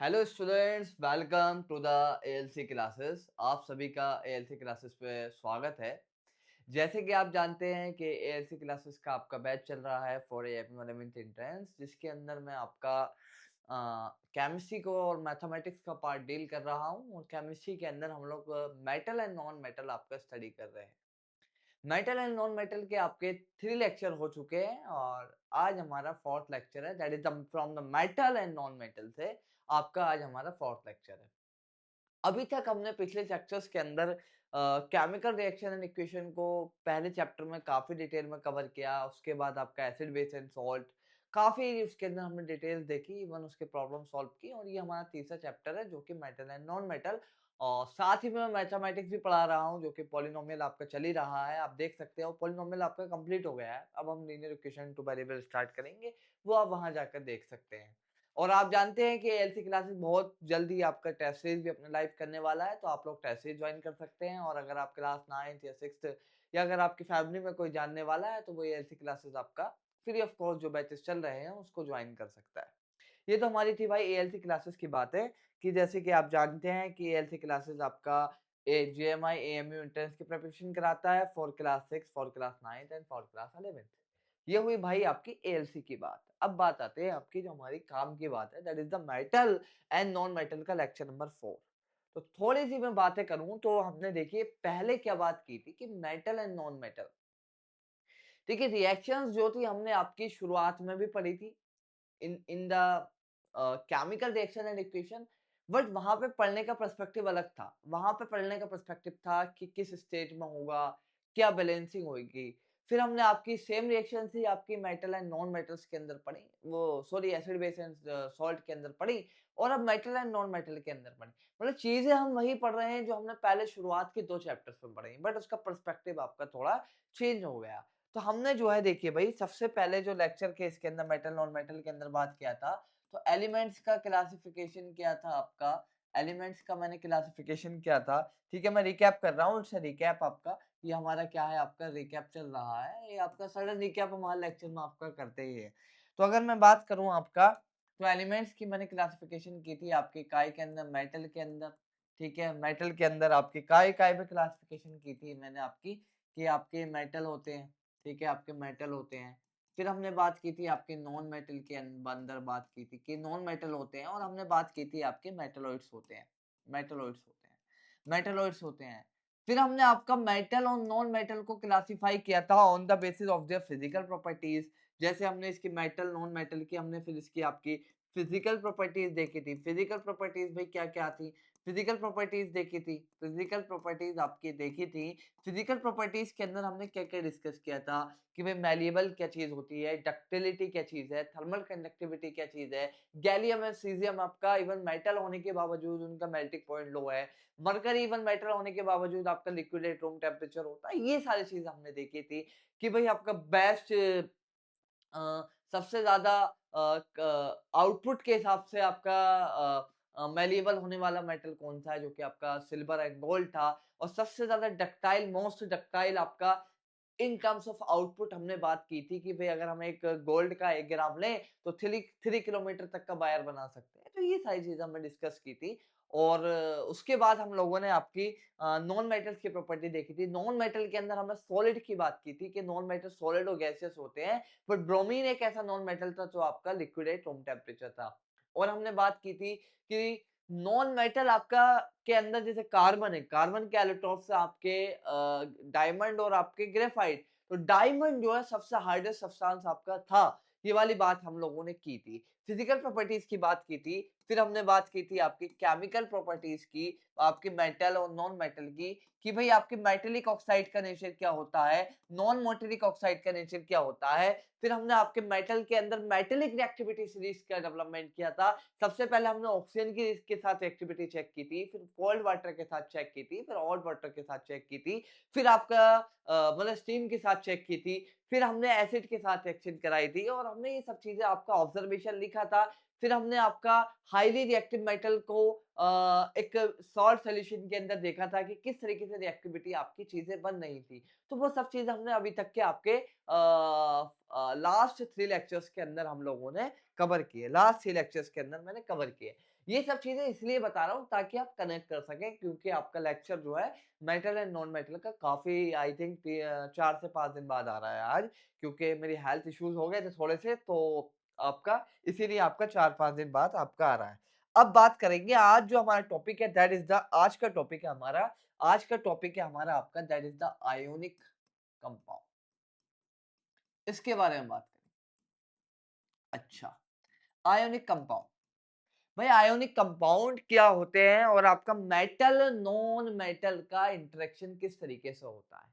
Hello students, welcome to the ALC classes. आप सभी का एएलसी क्लासेस पे स्वागत है। जैसे कि आप जानते हैं कि एएलसी क्लासेस का आपका बैच चल रहा है फॉर एएफएम 11th एंट्रेंस, जिसके अंदर मैं आपका केमिस्ट्री को और मैथमेटिक्स का पार्ट डील कर रहा हूँ। और केमिस्ट्री के अंदर हम लोग मेटल एंड नॉन मेटल आपका स्टडी कर रहे हैं। मेटल एंड नॉन मेटल के आपके 3 लेक्चर हो चुके हैं और आज हमारा 4th लेक्चर है, that is from the metal and non metal से आपका आज हमारा 4th लेक्चर है। अभी तक हमने पिछले चैप्टर्स के अंदर केमिकल रिएक्शन एंड इक्वेशन को पहले चैप्टर में काफी डिटेल में कवर किया। उसके बाद आपका एसिड बेस एंड सॉल्ट काफी उसके अंदर हमने डिटेल्स देखी, इवन उसके प्रॉब्लम सॉल्व की। और ये हमारा तीसरा चैप्टर है जो कि मेटल एंड नॉन मेटल। और साथ ही में मैं मैथमेटिक्स भी पढ़ा रहा हूँ जो कि पॉलिनोमियल आपका चल ही रहा है। आप देख सकते हो पॉलिनोमियल आपका कंप्लीट हो गया है। अब हम linear equation two variable start करेंगे, वो आप वहां जाकर देख सकते हैं। और आप जानते हैं कि एएलसी क्लासेस बहुत जल्दी आपका टेस्ट सीरीज भी अपने लाइव करने वाला है, तो आप लोग टेस्ट सीरीज ज्वाइन कर सकते हैं। और अगर आप क्लास 9th या 6th या अगर आपकी फैमिली में कोई जानने वाला है तो वो एएलसी क्लासेस आपका फ्री ऑफ कॉस्ट जो बैचेस चल रहे हैं उसको ज्वाइन कर सकता है। ये तो हमारी थी भाई एएलसी क्लासेस की बात है कि जैसे कि आप जानते हैं कि एएलसी क्लासेस आपका जेएमआई एएमयू एंट्रेंस की प्रिपरेशन कराता है for class 6, for class 9 and for class 11। ये हुई भाई आपकी एएलसी की बात। अब बात आते हैं आपकी जो हमारी काम की बात है, that is the metal and non metal का लेक्चर नंबर 4। तो थोड़ी सी मैं बातें करूं तो हमने देखिए पहले क्या बात की थी कि मेटल एंड नॉन मेटल, देखिए रिएक्शंस जो थी हमने आपकी शुरुआत में भी पढ़ी थी in the chemical reaction and equation. But वहां पे पढ़ने का पर्सपेक्टिव अलग था। वहां पे पढ़ने का पर्सपेक्टिव था कि किस स्टेट में होगा, क्या बैलेंसिंग होगी। फिर हमने आपकी सेम रिएक्शन थी आपकी मेटल एंड नॉन मेटल्स के अंदर पढ़ी, वो sorry acid base and salt के अंदर पढ़ी। और अब मेटल एंड नॉन मेटल के अंदर पढ़ी। मतलब चीजें हम वही पढ़ रहे हैं जो हमने पहले शुरुआत के 2 चैप्टर्स में पढ़ी, बट उसका पर्सपेक्टिव आपका थोड़ा चेंज हो गया। तो हमने जो है देखिए भाई सबसे पहले जो लेक्चर के इसके अंदर मेटल नॉन मेटल के अंदर बात किया था, तो एलिमेंट्स का क्लासिफिकेशन किया था आपका। एलिमेंट्स का मैंने क्लासिफिकेशन किया था। ठीक है, मैं रिकैप कर रहा हूँ। इट्स रिकैप आपका, ये हमारा क्या है आपका रिकैप चल रहा है। ये आपका सडन रिकैप हमारे लेक्चर में आपका करते ही है। तो अगर मैं बात करूँ आपका, तो एलिमेंट्स की मैंने क्लासिफिकेशन की थी आपकी काय के अंदर, मेटल के अंदर। ठीक है, मेटल के अंदर आपकी काय काय पे क्लासिफिकेशन की थी मैंने आपकी कि आपके मेटल होते हैं। ठीक है, आपके मेटल होते हैं। फिर हमने बात की थी आपके नॉन मेटल के अंदर बात की थी कि नॉन मेटल होते हैं। और हमने बात की थी आपके मेटलॉइड्स होते हैं। मेटलॉइड्स होते हैं, मेटलॉइड्स होते हैं। फिर हमने आपका मेटल और नॉन मेटल को क्लासिफाई किया था on the basis of their physical properties. जैसे हमने इसकी मेटल नॉन मेटल की हमने फिर इसकी आपकी फिजिकल प्रॉपर्टीज देखी थी। फिजिकल प्रॉपर्टीज भाई क्या क्या थी, फिजिकल प्रॉपर्टीज देखी थी। फिजिकल प्रॉपर्टीज आपकी देखी थी। फिजिकल प्रॉपर्टीज के अंदर हमने क्या क्या डिस्कस किया था कि भाई मैलिएबल क्या चीज होती है, डक्टिलिटी क्या चीज है, थर्मल कंडक्टिविटी क्या चीज है। गैलियम और सीजियम आपका इवन मेटल होने के बावजूद उनका मेल्टिंग पॉइंट लो है। मरकरी इवन मेटल होने के बावजूद आपका लिक्विड एट रूम टेम्परेचर होता है। ये सारी चीजें हमने देखी थी कि भाई आपका बेस्ट सबसे ज्यादा आउटपुट के हिसाब से आपका मैलिएबल होने वाला मेटल कौन सा है, जो कि आपका सिल्वर एंड गोल्ड था। और सबसे ज्यादा डक्टाइल, मोस्ट डक्टाइल आपका इन टर्म्स ऑफ आउटपुट हमने बात की थी कि भाई अगर हम एक गोल्ड का 1 ग्राम लें तो 3 किलोमीटर तक का वायर बना सकते हैं। तो ये सारी चीजें हमने डिस्कस की थी। और उसके बाद हम लोगों ने आपकी नॉन मेटल्स की प्रॉपर्टी देखी थी। नॉन मेटल के अंदर हमने सॉलिड की बात की थी कि नॉन मेटल सॉलिड और गैसियस होते हैं। बट ब्रोमीन एक ऐसा नॉन मेटल था जो आपका लिक्विड एट रूम टेम्परेचर था। और हमने बात की थी कि नॉन मेटल आपका के अंदर जैसे कार्बन है, कार्बन के एलिट्रॉप से आपके डायमंड और आपके ग्रेफाइट। तो डायमंड जो है सबसे हार्डेस्ट सब्सटेंस आपका था। ये वाली बात हम लोगों ने की थी। फिजिकल प्रॉपर्टीज की बात की थी। फिर हमने बात की थी आपकी केमिकल प्रॉपर्टीज की, आपके मेटल और नॉन मेटल की, कि भाई आपके मेटेलिक ऑक्साइड का नेचर क्या होता है, नॉन मेटेलिक ऑक्साइड का नेचर क्या होता है। फिर हमने आपके मेटल के अंदर मेटेलिक रिएक्टिविटी सीरीज का डेवलपमेंट किया था। सबसे पहले हमने ऑक्सीजन की के साथ एक्टिविटी चेक की थी, फिर कोल्ड वाटर के साथ चेक की थी, फिर हॉट वाटर के साथ चेक की थी, फिर आपका मतलब स्टीम के साथ चेक की थी, फिर हमने एसिड के साथ एक्सचेंज कराई थी। और हमने ये सब चीजें आपका ऑब्जर्वेशन लिखा था फिर हमने आपका हाईली रिएक्टिव मेटल को एक सॉल्ट सॉल्यूशन के अंदर देखा था कि किस तरीके से रिएक्टिविटी आपकी चीजें बन रही थी। तो वो सब चीजें हमने अभी तक के आपके लास्ट 3 लेक्चर्स के अंदर हम लोगों ने कवर किए। लास्ट 3 लेक्चर्स के अंदर मैंने कवर किए। ये सब चीजें इसलिए बता रहा हूँ ताकि आप कनेक्ट कर सकें, क्योंकि आपका लेक्चर जो है मेटल एंड नॉन मेटल का काफी आई थिंक 4 से 5 दिन बाद आ रहा है आज, क्योंकि मेरी हेल्थ इश्यूज हो गए थे थोड़े से, तो आपका इसीलिए आपका 4-5 दिन बाद आपका आ रहा है। अब बात करेंगे आज जो हमारा टॉपिक है, दैट इज द आज का टॉपिक है हमारा, आज का टॉपिक है हमारा आपका, that is the ionic compound. इसके बारे में बात करें। अच्छा, आयोनिक कंपाउंड। भाई आयोनिक कंपाउंड क्या होते हैं और आपका मेटल नॉन मेटल का इंटरेक्शन किस तरीके से होता है।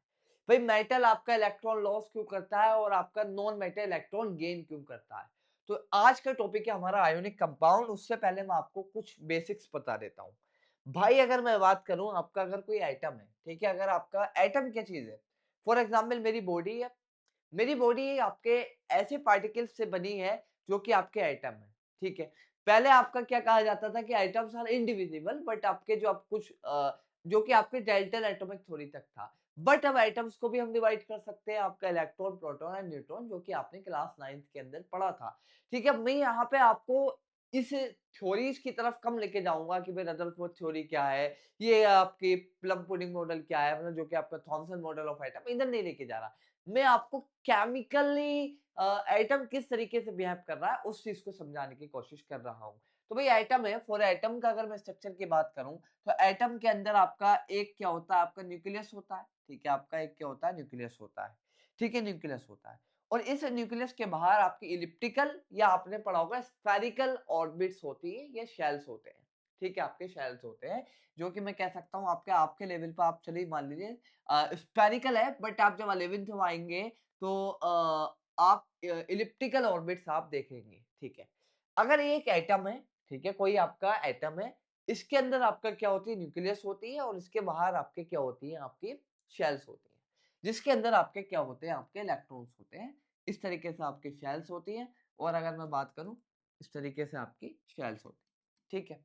भाई मेटल आपका इलेक्ट्रॉन लॉस क्यों करता है और आपका नॉन मेटल इलेक्ट्रॉन गेन क्यों करता है। तो आज का टॉपिक है हमारा आयोनिक कंपाउंड। उससे पहले मैं आपको कुछ बेसिक्स बता देता हूँ। भाई अगर मैं बात करूं, आपका अगर कोई आइटम है, ठीक है, अगर आपका एटम क्या चीज है, फॉर एग्जाम्पल मेरी बॉडी है, मेरी बॉडी आपके ऐसे पार्टिकल्स से बनी है जो कि आपके एटम है, ठीक है। पहले आपका क्या कहा जाता था कि एटम्स आर इंडिविजिबल, बट आपके जो आप कुछ जो कि आपके डेल्टा एटॉमिक थ्योरी तक था, बट अब एटम्स को भी हम डिवाइड कर सकते हैं, आपका इलेक्ट्रॉन प्रोटॉन एंड न्यूट्रॉन, जो कि आपने क्लास 9th के अंदर पढ़ा था। ठीक है, मैं यहाँ पे आपको इस थ्योरीज की तरफ कम लेके जाऊंगा कि भाई रदरफोर्ड थ्योरी क्या है, ये आपकी प्लम पुडिंग मॉडल क्या है, मतलब जो कि आपका थॉमसन मॉडल ऑफ एटम, इधर नहीं लेके जा रहा। मैं आपको केमिकली एटम किस तरीके से बिहेव कर रहा है उस चीज को समझाने की कोशिश कर रहा हूँ। तो भाई एटम है, फॉर एटम का अगर मैं स्ट्रक्चर की बात करूं, तो एटम के अंदर आपका एक क्या होता है, आपका न्यूक्लियस होता है, ठीक है, आपका एक क्या होता है, न्यूक्लियस होता है, ठीक है, न्यूक्लियस होता है। और इस न्यूक्लियस के बाहर आपकी इलिप्टिकल या आपने पढ़ा होगा स्फेरिकल ऑर्बिट्स होती है, ये शेल्स होते हैं, ठीक है, आपके शेल्स होते हैं, जो कि मैं कह सकता हूँ आपके आपके लेवल पर आप चलिए मान लीजिए स्फेरिकल है, बट आप जब 11th में आएंगे तो आप इलिप्टिकल ऑर्बिट्स आप देखेंगे, ठीक है। अगर ये एक एटम है, ठीक है, कोई आपका एटम है, इसके अंदर आपका क्या होती है, न्यूक्लियस होती है, और इसके बाहर आपके क्या होती है, आपकी शेल्स होती है, जिसके अंदर आपके क्या होते हैं, आपके इलेक्ट्रॉन्स होते हैं। इस तरीके से आपकी शेल्स होती है, और अगर मैं बात करूं, इस तरीके से आपकी शेल्स होती है, ठीक है,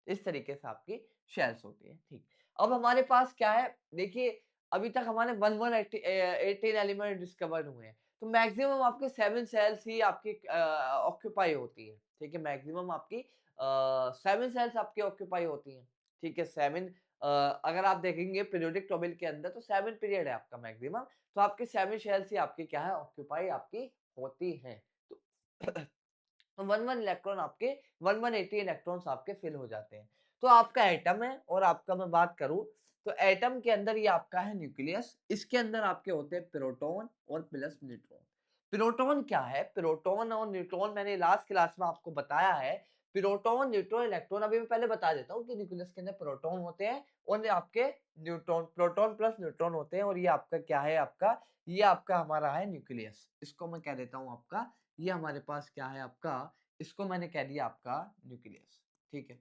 इस तरीके से आपकी शेल्स होती है, ठीक। अब हमारे पास क्या है, देखिए अभी तक हमारे 18 एलिमेंट डिस्कवर्ड हुए हैं, तो मैक्सिमम आपके 7 सेल्स ही आपकी ऑक्यूपाई होती है, ठीक है, मैक्सिमम आपकी 7 सेल्स आपकी ऑक्यूपाई होती हैं, ठीक है, 7 अगर आप देखेंगे पीरियोडिक टेबल के अंदर तो 7 पीरियड है आपका मैक्सिमम, तो आपके 7 सेल्स ही आपकी क्या है, ऑक्यूपाई आपकी होती हैं। तो 1-1 इलेक्ट्रॉन आपके 1-180 इलेक्ट्रॉन्स आपके फिल हो जाते हैं। तो आपका एटम है, और आपका मैं बात करूं तो एटम के अंदर ये आपका है न्यूक्लियस, इसके अंदर आपके होते हैं प्रोटॉन और प्लस न्यूट्रॉन। प्रोटॉन क्या है, प्रोटॉन और न्यूट्रॉन मैंने लास्ट क्लास में आपको बताया है। प्रोटॉन न्यूट्रॉन इलेक्ट्रॉन अभी मैं पहले बता देता हूँ कि न्यूक्लियस के अंदर प्रोटॉन होते हैं और ये आपके न्यूट्रॉन, प्रोटॉन प्लस न्यूट्रॉन होते हैं, और ये आपका क्या है, आपका ये आपका हमारा है न्यूक्लियस, इसको मैं कह देता हूँ आपका, ये हमारे पास क्या है आपका, इसको मैंने कह दिया आपका न्यूक्लियस, ठीक है,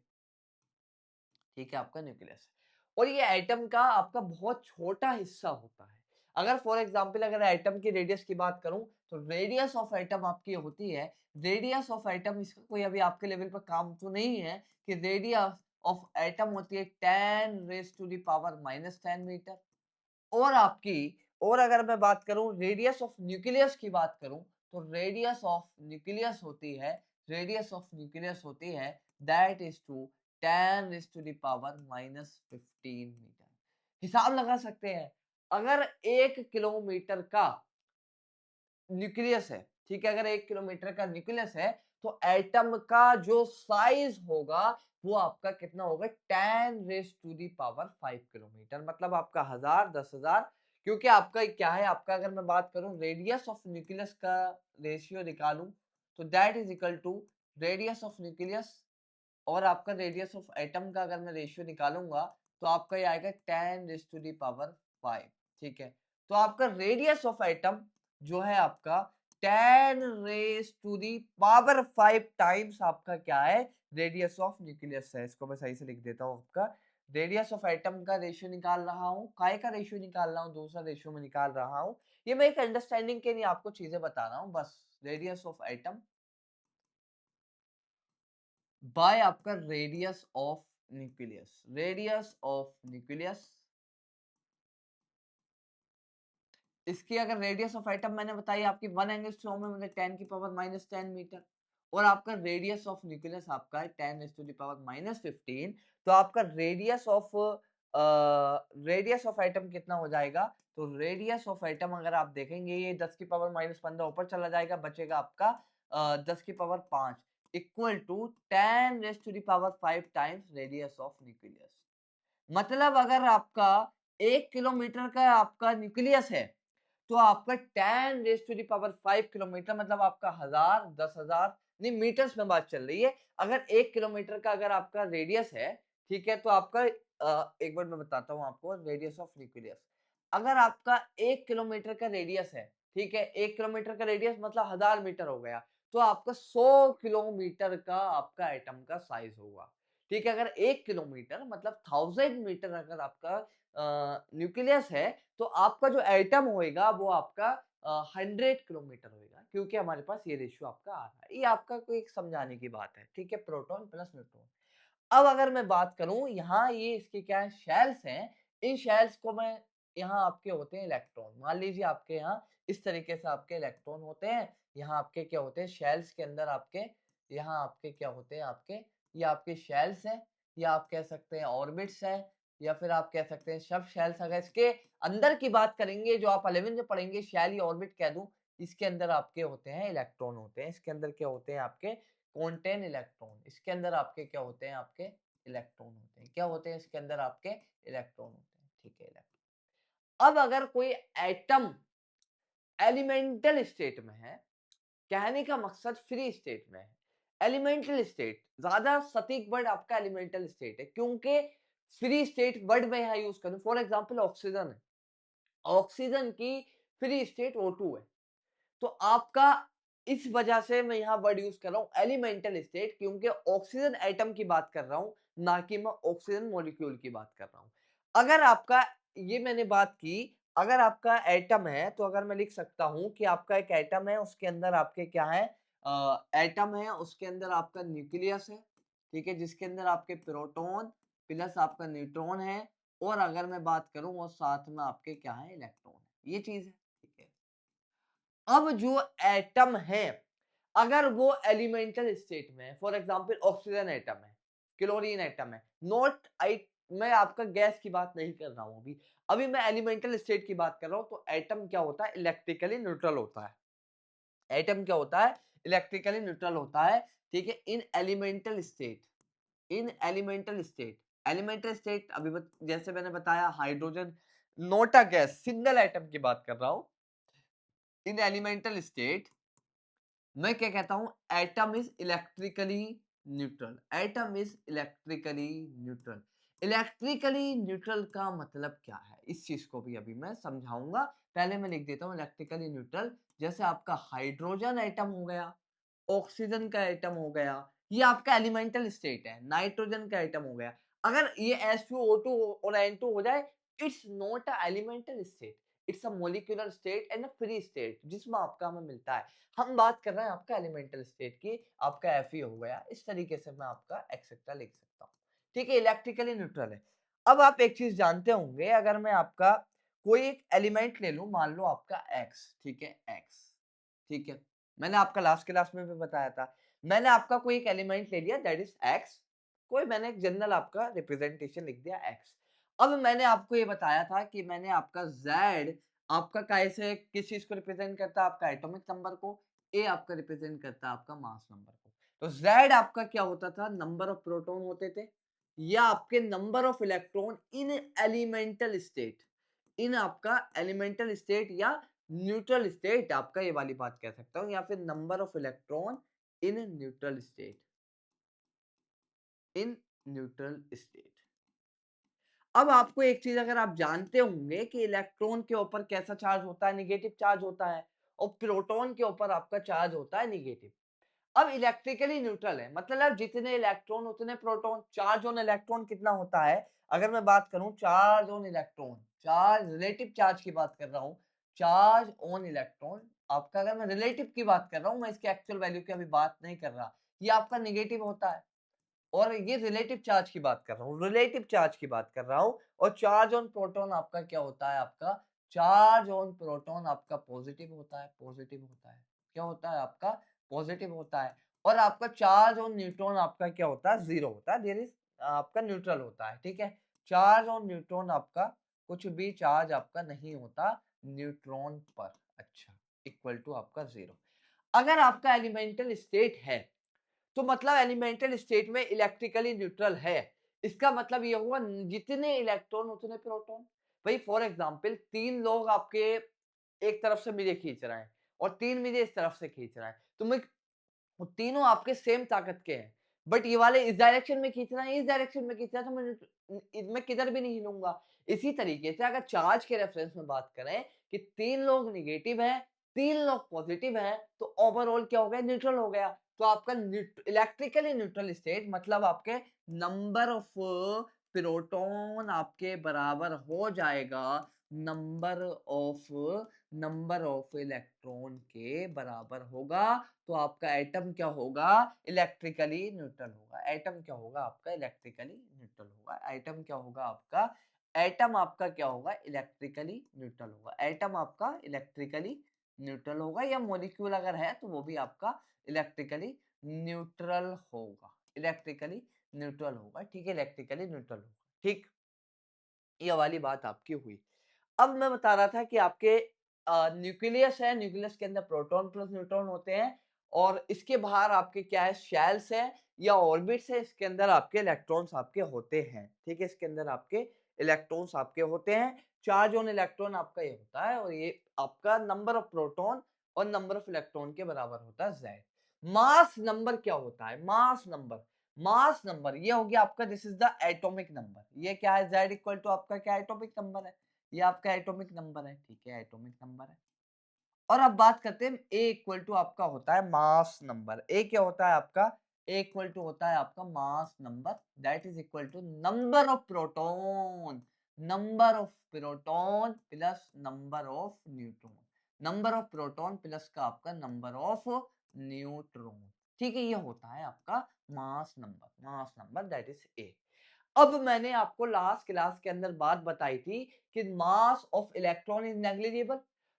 ठीक है, आपका न्यूक्लियस। और ये एटम का आपका बहुत छोटा हिस्सा होता है। अगर फॉर एग्जांपल अगर एटम की रेडियस की बात करूं, तो रेडियस ऑफ एटम आपकी होती है, रेडियस ऑफ एटम, इसका कोई अभी आपके लेवल पर काम तो नहीं है कि रेडियस ऑफ एटम होती है 10 raise to the power -10 metre. और आपकी, और अगर मैं बात करूं रेडियस ऑफ न्यूक्लियस की बात करूं, तो रेडियस ऑफ न्यूक्लियस होती है, रेडियस ऑफ न्यूक्लियस होती है that is to 10 raise to the power -15 metre. हिसाब लगा सकते हैं, अगर 1 किलोमीटर का न्यूक्लियस है, ठीक है, अगर 1 किलोमीटर का न्यूक्लियस है, तो एटम का जो साइज होगा वो आपका कितना होगा, 10 raise to the power 5 kilometre, मतलब आपका 1000, 10,000, क्योंकि आपका क्या है, आपका अगर मैं बात करूं रेडियस ऑफ न्यूक्लियस का रेशियो निकालूं, तो that is equal to radius of nucleus और आपका रेडियस ऑफ एटम का अगर मैं रेशियो निकालूंगा, तो आपका ये आएगा 10 रेज टू दी पावर 5, ठीक है। तो आपका रेडियस ऑफ एटम जो है आपका 10 raise to the power 5 times आपका क्या है, रेडियस ऑफ न्यूक्लियस है। इसको मैं सही से लिख देता हूँ, आपका रेडियस ऑफ एटम का रेशियो निकाल रहा हूँ, काय का रेशियो निकाल रहा हूँ, दूसरा रेशियो में निकाल रहा हूँ। ये मैं एक अंडरस्टैंडिंग के लिए आपको चीजें बता रहा हूँ, बस रेडियस ऑफ एटम बाय आपका radius of nucleus. Radius of nucleus, इसकी अगर रेडियस ऑफ एटम मैंने बताई आपकी 1 एंगस्ट्रॉम में मतलब 10 की पावर -10 मीटर, और आपका रेडियस ऑफ न्यूक्लियस आपका है 10 रेज़ टू द पावर -15, तो आपका रेडियस ऑफ एटम कितना हो जाएगा? तो रेडियस ऑफ एटम अगर आप देखेंगे ये 10 की पावर -15 ऊपर चला जाएगा, बचेगा आपका 10 की पावर 5 equal to 10 raise to the power 5 times radius of nucleus. मतलब अगर आपका 1 किलोमीटर का आपका न्यूक्लियस है, तो आपका 10 raise to the power 5 kilometre मतलब आपका 1000, 10,000 नहीं मीटर्स में बात चल रही है। अगर 1 किलोमीटर का अगर आपका रेडियस है, ठीक है? तो आपका एक मिनट मैं बताता हूँ आपको रेडियस ऑफ न्यूक्लियस। अगर आपका 1 किलोमीटर का रेडियस है, ठीक है? 1 किलोमीटर का रेडियस मतलब 1000 मीटर हो गया, तो आपका 100 किलोमीटर का आपका एटम का साइज़ होगा। ठीक है? अगर 1 किलोमीटर मतलब 1000 मीटर अगर आपका न्यूक्लियस है, तो आपका जो एटम होएगा वो आपका 100 किलोमीटर होएगा, क्योंकि हमारे पास ये रेशियो आपका आ रहा है। ये आपका कोई एक समझाने की बात है, ठीक है? Proton plus neutron. अब अगर मैं बात करूँ यहाँ ये इसके क्या है शेल्स हैं, इन शेल्स को मैं यहाँ आपके होते हैं इलेक्ट्रॉन। मान लीजिए आपके यहाँ इस तरीके से आपके इलेक्ट्रॉन होते हैं, यहाँ आपके क्या होते हैं शेल्स के अंदर आपके यहाँ आपके क्या होते हैं आपके ये आपके शेल्स हैं, या आप कह सकते हैं ऑर्बिट्स हैं, या फिर आप कह सकते हैं सब शेल्स। अगर इसके अंदर की बात करेंगे जो आप 11th में पढ़ेंगे शेल या ऑर्बिट कह दूँ, इसके अंदर आपके होते हैं इलेक्ट्रॉन होते हैं, इसके अंदर क्या होते हैं आपके कंटेन इलेक्ट्रॉन, इसके अंदर आपके क्या होते हैं आपके इलेक्ट्रॉन होते हैं। क्या होते हैं इसके अंदर आपके इलेक्ट्रॉन होते हैं, ठीक है इलेक्ट्रॉन। अब अगर कोई एटम एलिमेंटल स्टेट में है, कहने का मकसद फ्री स्टेट में है, एलिमेंटल स्टेट ज्यादा सटीक वर्ड आपका एलिमेंटल स्टेट है, क्योंकि फ्री स्टेट वर्ड में यहाँ यूज करूं फॉर एग्जांपल ऑक्सीजन है, ऑक्सीजन की फ्री स्टेट O2 है, तो आपका इस वजह से मैं यहाँ वर्ड यूज कर रहा हूँ एलिमेंटल स्टेट, क्योंकि ऑक्सीजन एटम की बात कर रहा हूं, ना कि मैं ऑक्सीजन मॉलिक्यूल की बात कर रहा हूँ। अगर आपका ये मैंने बात की, अगर आपका एटम है तो अगर मैं लिख सकता हूँ कि आपका एक एटम है उसके अंदर आपके क्या है एटम है उसके अंदर आपका न्यूक्लियस है, ठीक है, जिसके अंदर आपके प्रोटॉन प्लस आपका न्यूट्रॉन है, और अगर मैं बात करूं और साथ में आपके क्या है इलेक्ट्रॉन है, ये चीज है, ठीक है। अब जो एटम है अगर वो एलिमेंटल स्टेट में है, फॉर एग्जांपल ऑक्सीजन एटम है, क्लोरीन एटम है, नॉट आई मैं आपका गैस की बात नहीं कर रहा हूं अभी, अभी मैं एलिमेंटल स्टेट की बात कर रहा हूं, तो एटम क्या होता है इलेक्ट्रिकली न्यूट्रल होता है। एटम क्या होता है इलेक्ट्रिकली न्यूट्रल होता है, ठीक है, इन एलिमेंटल स्टेट, इन एलिमेंटल स्टेट, एलिमेंटल स्टेट अभी जैसे मैंने बताया hydrogen note a gas single atom की बात कर रहा हूं, इन एलिमेंटल स्टेट मैं क्या कहता हूं atom is electrically neutral, atom is electrically neutral. Electrically neutral का मतलब क्या है इस चीज को भी अभी मैं समझाऊंगा, पहले मैं लिख देता हूं इलेक्ट्रिकली न्यूट्रल। जैसे आपका हाइड्रोजन एटम हो गया, ऑक्सीजन का एटम हो गया, ये आपका एलिमेंटल स्टेट है, नाइट्रोजन का एटम हो गया, अगर ये H2O2 और N2 हो जाए, it's not a elemental state, it's a molecular state and a free state जिसमें आपका हमें मिलता है। हम बात कर रहे हैं आपका एलिमेंटल स्टेट की, आपका Fe हो गया, इस तरीके से मैं आपका एक्सेट्रा लिख सकता हूँ, ठीक है, इलेक्ट्रिकली न्यूट्रल है। अब आप एक चीज जानते होंगे, अगर मैं आपका कोई एक एलिमेंट ले लूं, मान लो आपका X, ठीक है X, ठीक है, मैंने आपका लास्ट क्लास में भी बताया था, मैंने आपका कोई एक एलिमेंट ले लिया दैट इज X, कोई मैंने एक जनरल आपका रिप्रेजेंटेशन लिख दिया X। अब मैंने आपको ये बताया था कि मैंने आपका Z आपका कैसे किस चीज को रिप्रेजेंट करता है आपका एटॉमिक नंबर को, A आपका रिप्रेजेंट करता है आपका मास नंबर को, तो Z आपका क्या होता था नंबर ऑफ प्रोटॉन होते थे, या आपके number of electron in elemental state, in आपका एलिमेंटल स्टेट या न्यूट्रल स्टेट, आपका ये वाली बात कह सकता हूं, या फिर number of electron in neutral state, in neutral state. अब आपको एक चीज अगर आप जानते होंगे कि इलेक्ट्रॉन के ऊपर कैसा चार्ज होता है निगेटिव चार्ज होता है, और प्रोटॉन के ऊपर आपका चार्ज होता है निगेटिव। अब इलेक्ट्रिकली न्यूट्रल है मतलब जितने इलेक्ट्रॉन उतने प्रोटॉन, चार्ज ऑन इलेक्ट्रॉन कितना होता है, अगर मैं बात करूं charge on electron, charge relative charge की बात कर रहा हूं, चार्ज ऑन इलेक्ट्रॉन आपका, अगर मैं रिलेटिव की बात कर रहा हूं, मैं इसके एक्चुअल वैल्यू की अभी बात नहीं कर रहा, ये आपका निगेटिव होता है। और ये रिलेटिव चार्ज की बात कर रहा हूँ, रिलेटिव चार्ज की बात कर रहा हूँ। और चार्ज ऑन प्रोटॉन आपका क्या होता है, आपका चार्ज ऑन प्रोटॉन आपका पॉजिटिव होता है, पॉजिटिव होता है। क्या होता है आपका, पॉजिटिव होता है। और आपका चार्ज ऑन न्यूट्रॉन आपका क्या होता है, जीरो होता है, देयर इज आपका न्यूट्रल होता है, ठीक है। चार्ज ऑन न्यूट्रॉन आपका कुछ भी चार्ज आपका नहीं होता न्यूट्रॉन पर, अच्छा, इक्वल टू आपका जीरो। अगर आपका एलिमेंटल स्टेट है तो मतलब एलिमेंटल स्टेट में इलेक्ट्रिकली न्यूट्रल है, इसका मतलब ये हुआ जितने इलेक्ट्रॉन उतने प्रोटॉन। भाई फॉर एग्जांपल 3 लोग आपके एक तरफ से मुझे खींच रहे हैं और 3 मुझे इस तरफ से खींच रहे हैं, तो मैं वो तीनों आपके सेम ताकत के हैं, बट ये वाले इस डायरेक्शन में खींच रहे हैं, इस डायरेक्शन में खींच रहे हैं, तो मैं किधर भी नहीं हिलूंगा। इसी तरीके से अगर चार्ज के रेफरेंस में बात करें कि 3 लोग निगेटिव हैं, 3 लोग पॉजिटिव हैं, तो ओवरऑल क्या हो गया, न्यूट्रल हो गया। तो आपका इलेक्ट्रिकली न्यूट्रल स्टेट मतलब आपके नंबर ऑफ प्रोटॉन आपके बराबर हो जाएगा नंबर ऑफ इलेक्ट्रॉन के बराबर होगा। तो आपका एटम क्या होगा, इलेक्ट्रिकली न्यूट्रल होगा। एटम क्या होगा आपका, इलेक्ट्रिकली न्यूट्रल होगा। एटम क्या होगा आपका, एटम आपका क्या होगा, इलेक्ट्रिकली न्यूट्रल होगा। एटम आपका इलेक्ट्रिकली न्यूट्रल होगा, या मॉलिक्यूल अगर है तो वो भी आपका इलेक्ट्रिकली न्यूट्रल होगा, इलेक्ट्रिकली न्यूट्रल होगा, ठीक है, इलेक्ट्रिकली न्यूट्रल होगा, ठीक। ये वाली बात आपकी हुई। अब मैं बता रहा था कि आपके न्यूक्लियस है, न्यूक्लियस के अंदर प्रोटॉन प्लस न्यूट्रॉन होते हैं, और इसके बाहर आपके क्या है, शेल्स है या ऑर्बिट्स है, इसके अंदर आपके इलेक्ट्रॉन्स आपके होते हैं, ठीक है, इसके अंदर आपके इलेक्ट्रॉन्स आपके होते हैं। चार्ज ऑन इलेक्ट्रॉन आपका ये होता है, और ये आपका नंबर ऑफ प्रोटॉन और नंबर ऑफ इलेक्ट्रॉन के बराबर होता है Z। मास नंबर क्या होता है, मास नंबर, मास नंबर ये हो गया आपका, this is the atomic number. ये क्या है, Z इक्वल टू आपका क्या, एटॉमिक नंबर है, ये आपका एटॉमिक नंबर है, ठीक है, एटॉमिक नंबर है। और अब बात करते हैं ए इक्वल टू आपका होता है मास नंबर। ए क्या होता है आपका, ए इक्वल टू होता है आपका mass number, that is equal to number of proton, number of proton plus number of neutron, number of proton plus का आपका नंबर ऑफ न्यूट्रॉन, ठीक है, ये होता है आपका mass number that is a. अब मैंने आपको लास्ट क्लास के अंदर बात बताई थी कि mass of electron is negligible.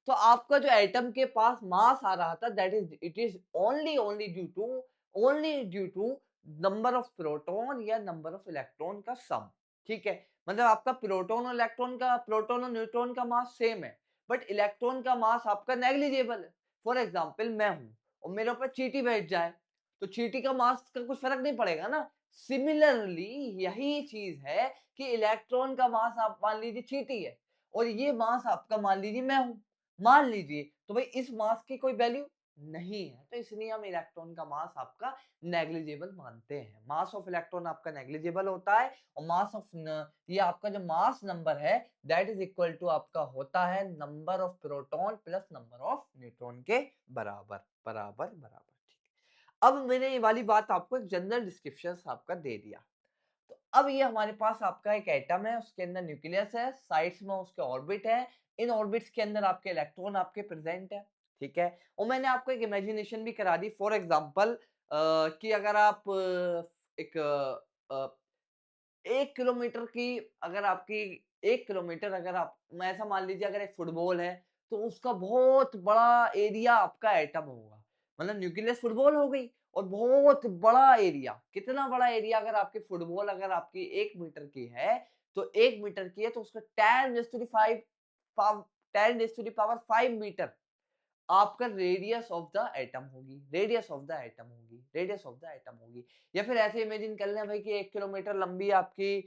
तो आपका जो एटम के पास मास आ रहा था that is it is only due to number of proton या नंबर ऑफ इलेक्ट्रॉन का सम, ठीक है। मतलब आपका प्रोटॉन और न्यूट्रॉन का मास सेम है, बट इलेक्ट्रॉन का मास आपका नेग्लिजिबल है। फॉर एग्जाम्पल मैं हूं और मेरे ऊपर चींटी बैठ जाए, तो चींटी का मास का कुछ फर्क नहीं पड़ेगा ना। सिमिलरली यही चीज है कि इलेक्ट्रॉन का मास आप मान लीजिए चींटी है, और ये मास आपका मान लीजिए मैं हूं, मान लीजिए, तो भाई इस मास की कोई वैल्यू नहीं है, तो इसलिए हम इलेक्ट्रॉन का मास आपका नेग्लिजिबल मानते हैं। मास ऑफ इलेक्ट्रॉन आपका नेग्लिजिबल होता है, और मास ऑफ ये आपका जो मास नंबर है दैट इज इक्वल टू आपका होता है number of proton plus number of neutron के बराबर बराबर बराबर, ठीक है। अब मैंने ये वाली बात आपको एक जनरल डिस्क्रिप्शन आपका दे दिया। तो अब ये हमारे पास आपका एक एटम है, उसके अंदर न्यूक्लियस है, साइड्स में उसके ऑर्बिट है, इन ऑर्बिट्स के अंदर आपके इलेक्ट्रॉन आपके प्रेजेंट है, ठीक है। और मैंने आपको एक इमेजिनेशन भी करा दी, फॉर एग्जांपल कि अगर आप एक 1 किलोमीटर की, अगर आपकी 1 किलोमीटर, अगर आप मैं ऐसा मान लीजिए अगर एक फुटबॉल है, तो उसका बहुत बड़ा एरिया आपका एटम होगा, मतलब न्यूक्लियस फुटबॉल हो गई, और बहुत बड़ा एरिया, कितना बड़ा एरिया, अगर आपकी फुटबॉल अगर आपकी 1 मीटर की है, तो 1 मीटर की है तो उसका 10 टू द पावर 5 मीटर आपका रेडियस ऑफ द एटम होगी, रेडियस ऑफ द एटम होगी, रेडियस ऑफ द एटम होगी। या फिर ऐसे इमेजिन कर लें भाई कि 1 किलोमीटर लंबी आपकी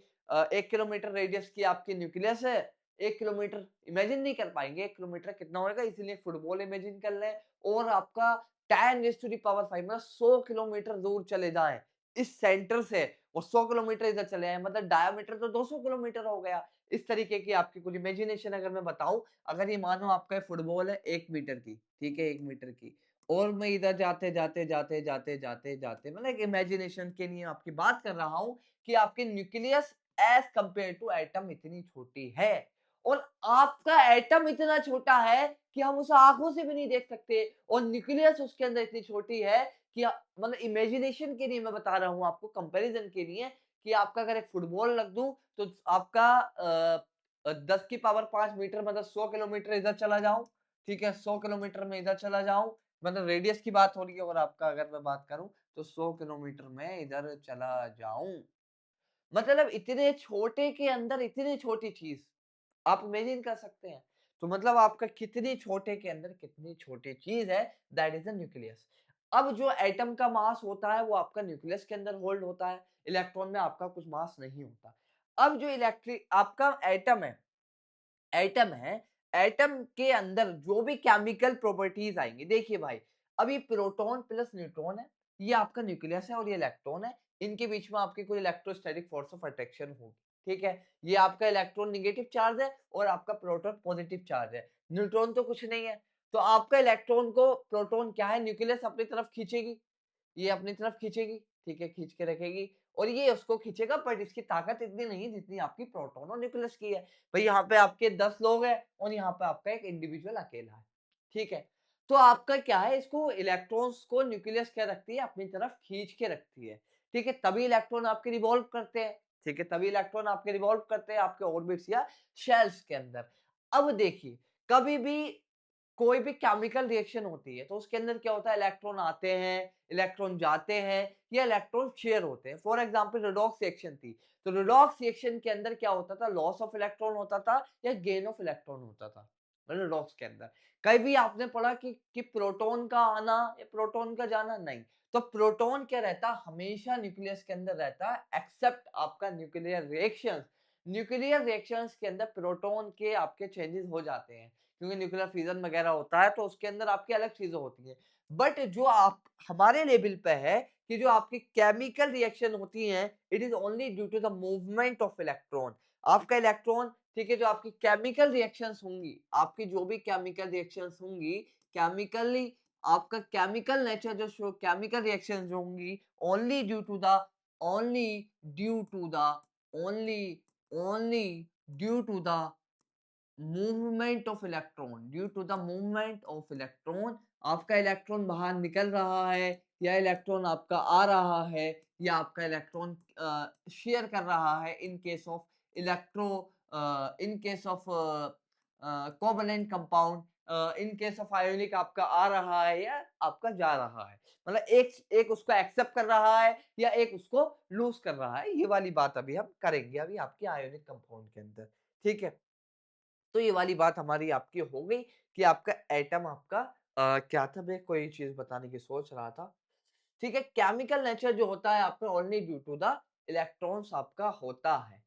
1 किलोमीटर रेडियस की आपकी न्यूक्लियस है। 1 किलोमीटर इमेजिन नहीं कर पाएंगे 1 किलोमीटर कितना होगा, इसीलिए फुटबॉल इमेजिन कर लें। और आपका 10 टू द पावर 5 मतलब 100 किलोमीटर दूर चले जाएं इस सेंटर से, और 100 किलोमीटर इधर चले आए, मतलब डायमीटर तो 200 किलोमीटर हो गया। इस तरीके की आपकी कुछ इमेजिनेशन अगर मैं बताऊं, अगर ये मानो आपका फुटबॉल है 1 मीटर की, ठीक है, 1 मीटर की, और मैं इधर जाते जाते जाते जाते जाते जाते मतलब एक इमेजिनेशन के लिए आपकी बात कर रहा हूं कि आपकी nucleus as compare to atom इतनी छोटी है, और आपका एटम इतना छोटा है कि हम उसे आंखों से भी नहीं देख सकते, और न्यूक्लियस उसके अंदर इतनी छोटी है कि मतलब इमेजिनेशन के लिए मैं बता रहा हूँ आपको, कंपैरिजन के लिए, कि आपका अगर एक फुटबॉल रख दूँ तो आपका 10 की पावर 5 मीटर मतलब 100 किलोमीटर इधर चला जाऊँ, ठीक है? 100 किलोमीटर में इधर चला जाऊँ, मतलब रेडियस की बात हो रही है और आपका अगर मैं बात करूँ तो 100 किलोमीटर में इधर चला जाऊँ। मतलब इतने छोटे के अंदर इतनी छोटी चीज़, आप इमेजिन कर सकते हैं? तो मतलब आपका कितनी छोटे के अंदर कितनी छोटी चीज़ है, दैट इज़ द न्यूक्लियस। अब जो एटम का मास होता है वो आपका न्यूक्लियस के अंदर होल्ड होता है, इलेक्ट्रॉन में आपका कुछ मास नहीं होता। अब जो इलेक्ट्रिक आपका एटम है, एटम के अंदर जो भी केमिकल प्रॉपर्टीज आएंगी, देखिए भाई, अभी प्रोटॉन प्लस न्यूट्रॉन है, ये आपका न्यूक्लियस है और ये इलेक्ट्रॉन है, इनके बीच में आपकी कोई इलेक्ट्रोस्टैटिक फोर्स ऑफ अट्रैक्शन होगी, ठीक है? ये आपका इलेक्ट्रॉन नेगेटिव चार्ज है और आपका प्रोटॉन पॉजिटिव चार्ज है, न्यूट्रॉन तो कुछ नहीं है। तो आपका इलेक्ट्रॉन को प्रोटॉन क्या है, न्यूक्लियस अपनी तरफ खींचेगी, ये अपनी तरफ खींचेगी, ठीक है, खींच के रखेगी और ये उसको खींचेगा, बट इसकी ताकत इतनी नहीं जितनी आपकी प्रोटॉन और न्यूक्लियस की है। भाई यहाँ पे आपके 10 लोग हैं और यहाँ पे आपका एक इंडिविजुअल अकेला है, ठीक है? तो आपका क्या है, इसको इलेक्ट्रॉन्स को न्यूक्लियस क्या रखती है, अपनी तरफ खींच के रखती है, ठीक है? तभी इलेक्ट्रॉन आपके रिवॉल्व करते हैं, ठीक है? तभी इलेक्ट्रॉन आपके रिवॉल्व करते हैं आपके ऑर्बिट्स या शेल्स के अंदर। अब देखिए, कभी भी कोई भी केमिकल रिएक्शन होती है तो उसके अंदर क्या होता है, इलेक्ट्रॉन आते हैं, इलेक्ट्रॉन जाते हैं या इलेक्ट्रॉन शेयर होते हैं। फॉर एग्जांपल रेडॉक्स रिएक्शन थी, तो रेडॉक्स रिएक्शन के अंदर क्या होता था, लॉस ऑफ इलेक्ट्रॉन होता था या गेन ऑफ इलेक्ट्रॉन होता था रेडॉक्स के अंदर। कभी आपने पढ़ा कि प्रोटॉन का आना या प्रोटॉन का जाना, नहीं। तो प्रोटॉन क्या रहता, हमेशा न्यूक्लियस के अंदर रहता है, एक्सेप्ट आपका न्यूक्लियर रिएक्शंस। न्यूक्लियर रिएक्शंस के अंदर प्रोटॉन के आपके चेंजेस हो जाते हैं, क्योंकि न्यूक्लियर फिजन वगैरह होता है तो उसके अंदर आपकी अलग चीजें होती हैं। बट जो आप हमारे लेवल पे है कि जो आपकी केमिकल रिएक्शन होती हैं, it is only due to the movement of electron. आपका इलेक्ट्रॉन, ठीक है, जो आपकी केमिकल रिएक्शंस होंगी, आपकी जो भी केमिकल रिएक्शंस होंगी, केमिकली आपका केमिकल नेचर जो केमिकल रिएक्शंस जो होंगी, only due to the only due to the only only due to the movement of electron, due to the movement of electron, आपका इलेक्ट्रॉन बाहर निकल रहा है या इलेक्ट्रॉन आपका आ रहा है या आपका इलेक्ट्रॉन शेयर कर रहा है, in case of electro in case of covalent compound, in case of ionic आपका आ रहा है या आपका जा रहा है, मतलब एक एक उसको एक्सेप्ट कर रहा है या एक उसको लूज कर रहा है। ये वाली बात अभी हम करेंगे अभी आपके आयोनिक कंपाउंड के अंदर, ठीक है? तो ये वाली बात हमारी आपकी हो गई कि आपका एटम आपका क्या था, मैं कोई चीज बताने की सोच रहा था, ठीक है? केमिकल नेचर जो होता है आपका only due to the electrons आपका होता है।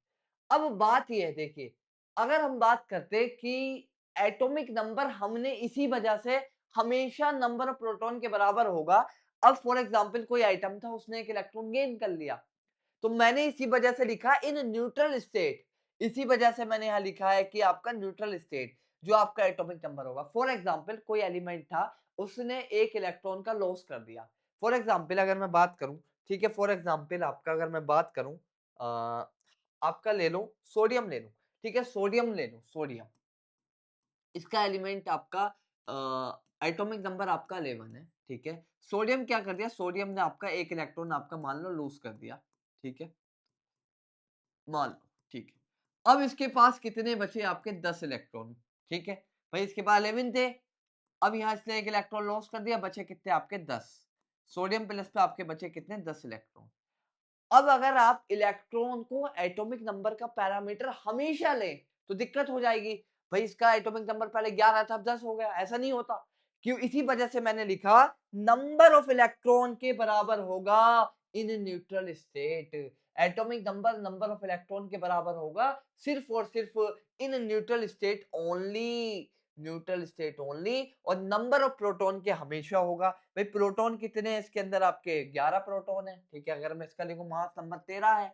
अब बात ये है, देखिए, अगर हम बात करते कि एटॉमिक नंबर, हमने इसी वजह से हमेशा नंबर ऑफ प्रोटॉन के बराबर होगा। अब फॉर एग्जांपल कोई आइटम था, उसने एक इलेक्ट्रॉन गेन कर लिया, तो मैंने इसी वजह से लिखा इन न्यूट्रल स्टेट, इसी वजह से मैंने यहाँ लिखा है कि आपका न्यूट्रल स्टेट जो आपका एटॉमिक नंबर होगा। फॉर एग्जांपल कोई एलिमेंट था, उसने एक इलेक्ट्रॉन का लॉस कर दिया। फॉर एग्जांपल अगर मैं बात करूं, ठीक है, फॉर एग्जांपल आपका अगर मैं बात करूं, आपका ले लो सोडियम ले लो, ठीक है, सोडियम ले लो, सोडियम, इसका एलिमेंट आपका एटॉमिक नंबर आपका 11 है, ठीक है? सोडियम क्या कर दिया, सोडियम ने आपका एक इलेक्ट्रॉन आपका मान लो लूज कर दिया, ठीक है, मान लो, ठीक है। अब इसके पास कितने बचे आपके, 10 इलेक्ट्रॉन, ठीक है? भाई इसके पास 11 थे, अब यहाँ इसने एक इलेक्ट्रॉन लॉस कर दिया, बचे कितने आपके 10। सोडियम प्लस पे आपके बचे कितने, 10 इलेक्ट्रॉन। अब अगर आप इलेक्ट्रॉन को एटॉमिक नंबर का पैरामीटर हमेशा लें तो दिक्कत हो जाएगी। भाई इसका एटॉमिक नंबर पहले 11 था, अब 10 हो गया, ऐसा नहीं होता। क्यों, इसी वजह से मैंने लिखा नंबर ऑफ इलेक्ट्रॉन के बराबर होगा इन neutral state. Atomic number number of electron के बराबर होगा सिर्फ और सिर्फ इन neutral state only, neutral state only. और नंबर ऑफ प्रोटॉन के हमेशा होगा। भाई प्रोटॉन कितने हैं इसके अंदर, आपके 11 प्रोटॉन है, ठीक है? अगर मैं इसका लिखूं मास नंबर 13 है,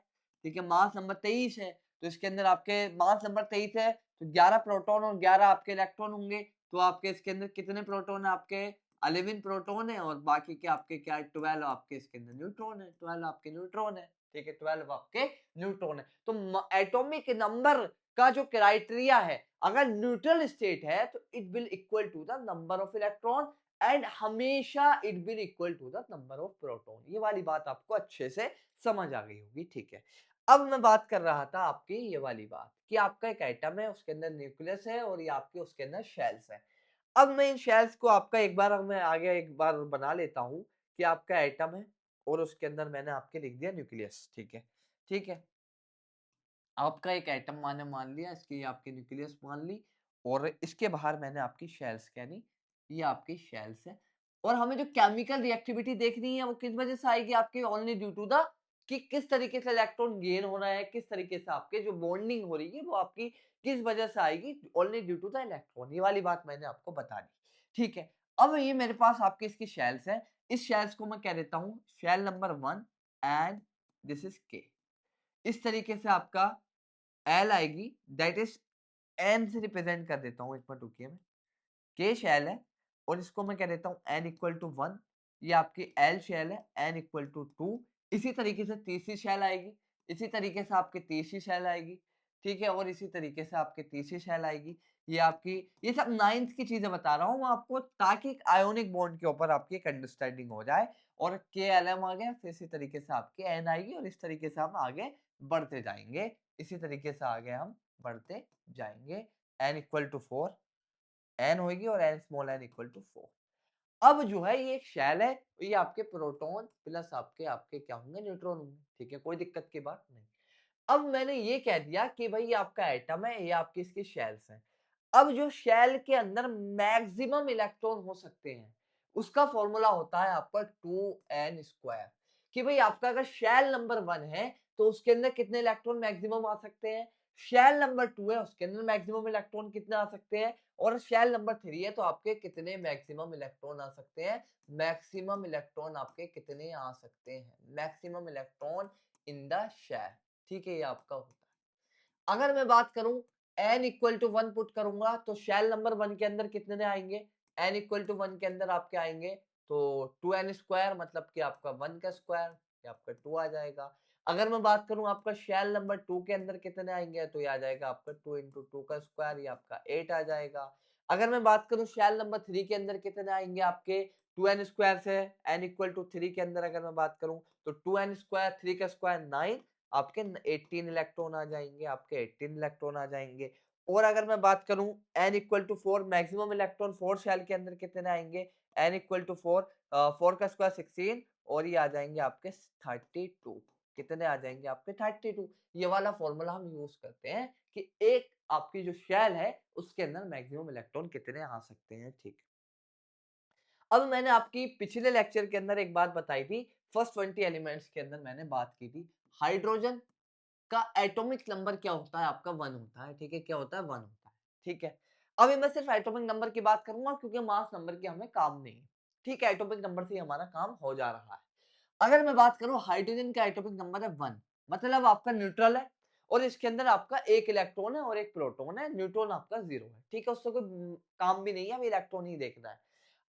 ठीक है, मास नंबर 23 है, तो इसके अंदर आपके मास नंबर 23 है, तो 11 प्रोटॉन और 11 आपके इलेक्ट्रॉन होंगे, तो आपके इसके अंदर कितने प्रोटॉन है, आपके 11 प्रोटॉन है और बाकी के आपके क्या है, 12 आपके इसके अंदर न्यूट्रॉन है, 12 आपके न्यूट्रॉन है, ठीक है, 12 आपके न्यूट्रॉन है। तो एटॉमिक नंबर का जो क्राइटेरिया है, अगर न्यूट्रल स्टेट है तो it will equal to the number of electron and हमेशा it will equal to the number of proton. ये वाली बात आपको अच्छे से समझ आ गई होगी, ठीक है। अब मैं बात कर रहा था आपकी ये वाली बात कि आपका एक एटम है, उसके अंदर न्यूक्लियस है और ये आपके उसके अंदर शेल्स है। अब मैं इन शेल्स को आपका एक बार बना लेता हूँ कि आपका एटम है और उसके अंदर मैंने आपके लिख दिया न्यूक्लियस, ठीक है। ठीक है, आपका एक एटम मैंने मान लिया, इसकी आपकी न्यूक्लियस मान ली और इसके बाहर मैंने आपकी शेल्स कहनी, ये आपकी शेल्स है। और हमें जो केमिकल रिएक्टिविटी देखनी है वो किस वजह से आएगी आपके, ओनली ड्यू टू द कि किस तरीके से इलेक्ट्रॉन गेन हो रहा है, किस तरीके से आपके जो बॉन्डिंग हो रही है वो आपकी किस वजह से आएगी, only due to the electron. ये वाली बात मैंने आपको बता दी, ठीक है। अब ये मेरे पास आपकी इसकी शेल्स है, इस शेल्स को मैं कह देता हूँ shell number 1 and this is K. इस तरीके से आपका एल आएगी, दैट इज एन से रिप्रेजेंट कर देता हूँ, एक मिनट रुकिए, मैं के शेल है और इसको मैं कह देता हूँ एन इक्वल टू 1। ये आपकी एल शेल है, एन इक्वल टू 2। इसी तरीके से तीसरी शेल आएगी, इसी तरीके से आपकी तीसरी शेल आएगी, ठीक है, और इसी तरीके से आपकी तीसरी शेल आएगी। ये आपकी, ये सब नाइन्थ की चीजें बता रहा हूँ आपको ताकि एक आयोनिक बॉन्ड के ऊपर आपकी एक अंडरस्टैंडिंग हो जाए। और के एल एम आ गया, फिर इसी तरीके से आपकी एन आएगी और इस तरीके से हम आगे बढ़ते जाएंगे, इसी तरीके से आगे हम बढ़ते जाएंगे। n इक्वल टू 4 n होगी और n small n equal to 4। अब जो है ये एक शेल है, ये आपके प्रोटॉन प्लस आपके आपके क्या होंगे, न्यूट्रॉन होंगे, ठीक है, कोई दिक्कत की बात नहीं। अब मैंने ये कह दिया कि भाई ये आपका एटम है, ये आपकी इसकी शेल्स हैं। अब जो शेल के अंदर मैक्सिमम इलेक्ट्रॉन हो सकते हैं उसका फॉर्मूला होता है आपका 2n स्क्वायर, कि भाई आपका अगर शेल नंबर 1 है तो उसके अंदर कितने इलेक्ट्रॉन मैक्सिमम आ सकते हैं, शेल नंबर 2 है उसके अंदर मैक्सिमम इलेक्ट्रॉन कितने आ सकते हैं, और शेल नंबर 3 है तो आपके कितने मैक्सिमम इलेक्ट्रॉन आ सकते हैं। मैक्सिमम इलेक्ट्रॉन आपके कितने आ सकते हैं, maximum electron in the shell, ठीक है, ये आपका होता है। अगर मैं बात करूं n इक्वल टू 1 पुट करूंगा तो शेल नंबर 1 के अंदर कितने आएंगे, n इक्वल टू 1 के अंदर आपके आएंगे तो 2n स्क्वायर, मतलब कि आपका 1 का स्क्वायर, ये आपका 2 आ जाएगा। अगर मैं बात करूं आपका शेल नंबर 2 के अंदर कितने आएंगे तो ये आ जाएगा आपका 2 इंटू 2 का स्क्वायर, ये आपका 8 आ जाएगा। अगर मैं बात करूं शेल नंबर 3 के अंदर कितने आएंगे आपके 2n स्क्वायर से n इक्वल टू 3 के अंदर अगर मैं बात करूं तो 2n स्क्वायर 3 का स्क्वायर 9, आपके 18 इलेक्ट्रॉन आ जाएंगे, आपके 18 इलेक्ट्रॉन आ जाएंगे। और अगर मैं बात करूं n equal to 4, maximum electron 4 shell के अंदर कितने आएंगे, n इक्वल टू 4, 4 का स्क्वायर 16 और ये आ जाएंगे आपके 32, कितने आ जाएंगे आपके 32। ये वाला फॉर्मूला हम यूज करते हैं कि एक आपकी जो शेल है उसके अंदर मैक्सिमम इलेक्ट्रॉन कितने आ सकते हैं, ठीक। अब मैंने आपकी पिछले लेक्चर के अंदर एक बात बताई थी, फर्स्ट 20 एलिमेंट्स के अंदर मैंने बात की थी हाइड्रोजन का एटॉमिक नंबर क्या होता है, आपका 1 होता है, ठीक है, क्या होता है 1 होता है, ठीक है। अभी मैं सिर्फ एटॉमिक नंबर की बात करूंगा क्योंकि मास नंबर की हमें काम नहीं है, ठीक है, एटॉमिक नंबर से हमारा काम हो जा रहा है। अगर मैं बात करूं हाइड्रोजन का एटॉमिक नंबर है 1, मतलब आपका न्यूट्रल है और इसके अंदर आपका एक इलेक्ट्रॉन है और एक प्रोटॉन है, न्यूट्रॉन आपका 0 है, ठीक है, उससे कोई काम भी नहीं है, हमें इलेक्ट्रॉन ही देखना है।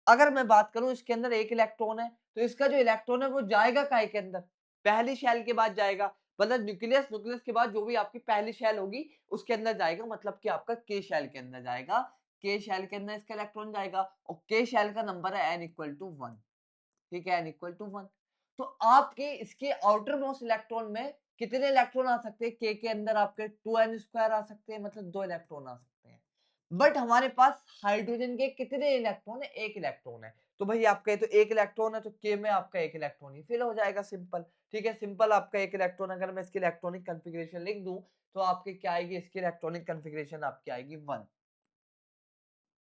अगर मैं बात करूं इसके अंदर एक इलेक्ट्रॉन है तो इसका जो इलेक्ट्रॉन है वो जाएगा काय के अंदर, पहली शेल के बाद जाएगा, मतलब न्यूक्लियस, न्यूक्लियस के बाद जो भी आपकी पहली शेल होगी उसके अंदर जाएगा, मतलब कि आपका के शेल के अंदर जाएगा, के शेल के अंदर इसका इलेक्ट्रॉन जाएगा और के शेल का नंबर है n इक्वल टू 1, ठीक है, n इक्वल टू 1। तो आपके इसके आउटर मोस्ट इलेक्ट्रॉन में कितने इलेक्ट्रॉन आ सकते हैं, के अंदर आपके 2n स्क्वायर आ सकते हैं, मतलब 2 इलेक्ट्रॉन आ सकते हैं। बट हमारे पास हाइड्रोजन के कितने इलेक्ट्रॉन है, एक इलेक्ट्रॉन है, तो भाई आपका ये तो एक इलेक्ट्रॉन है तो के में आपका एक इलेक्ट्रॉन ही फिल हो जाएगा, सिंपल, ठीक है, सिंपल आपका एक इलेक्ट्रॉन। अगर मैं इसकी इलेक्ट्रॉनिक कॉन्फ़िगरेशन लिख दूं तो आपके क्या आएगी, इसकी इलेक्ट्रॉनिक कॉन्फ़िगरेशन आपकी आएगी 1,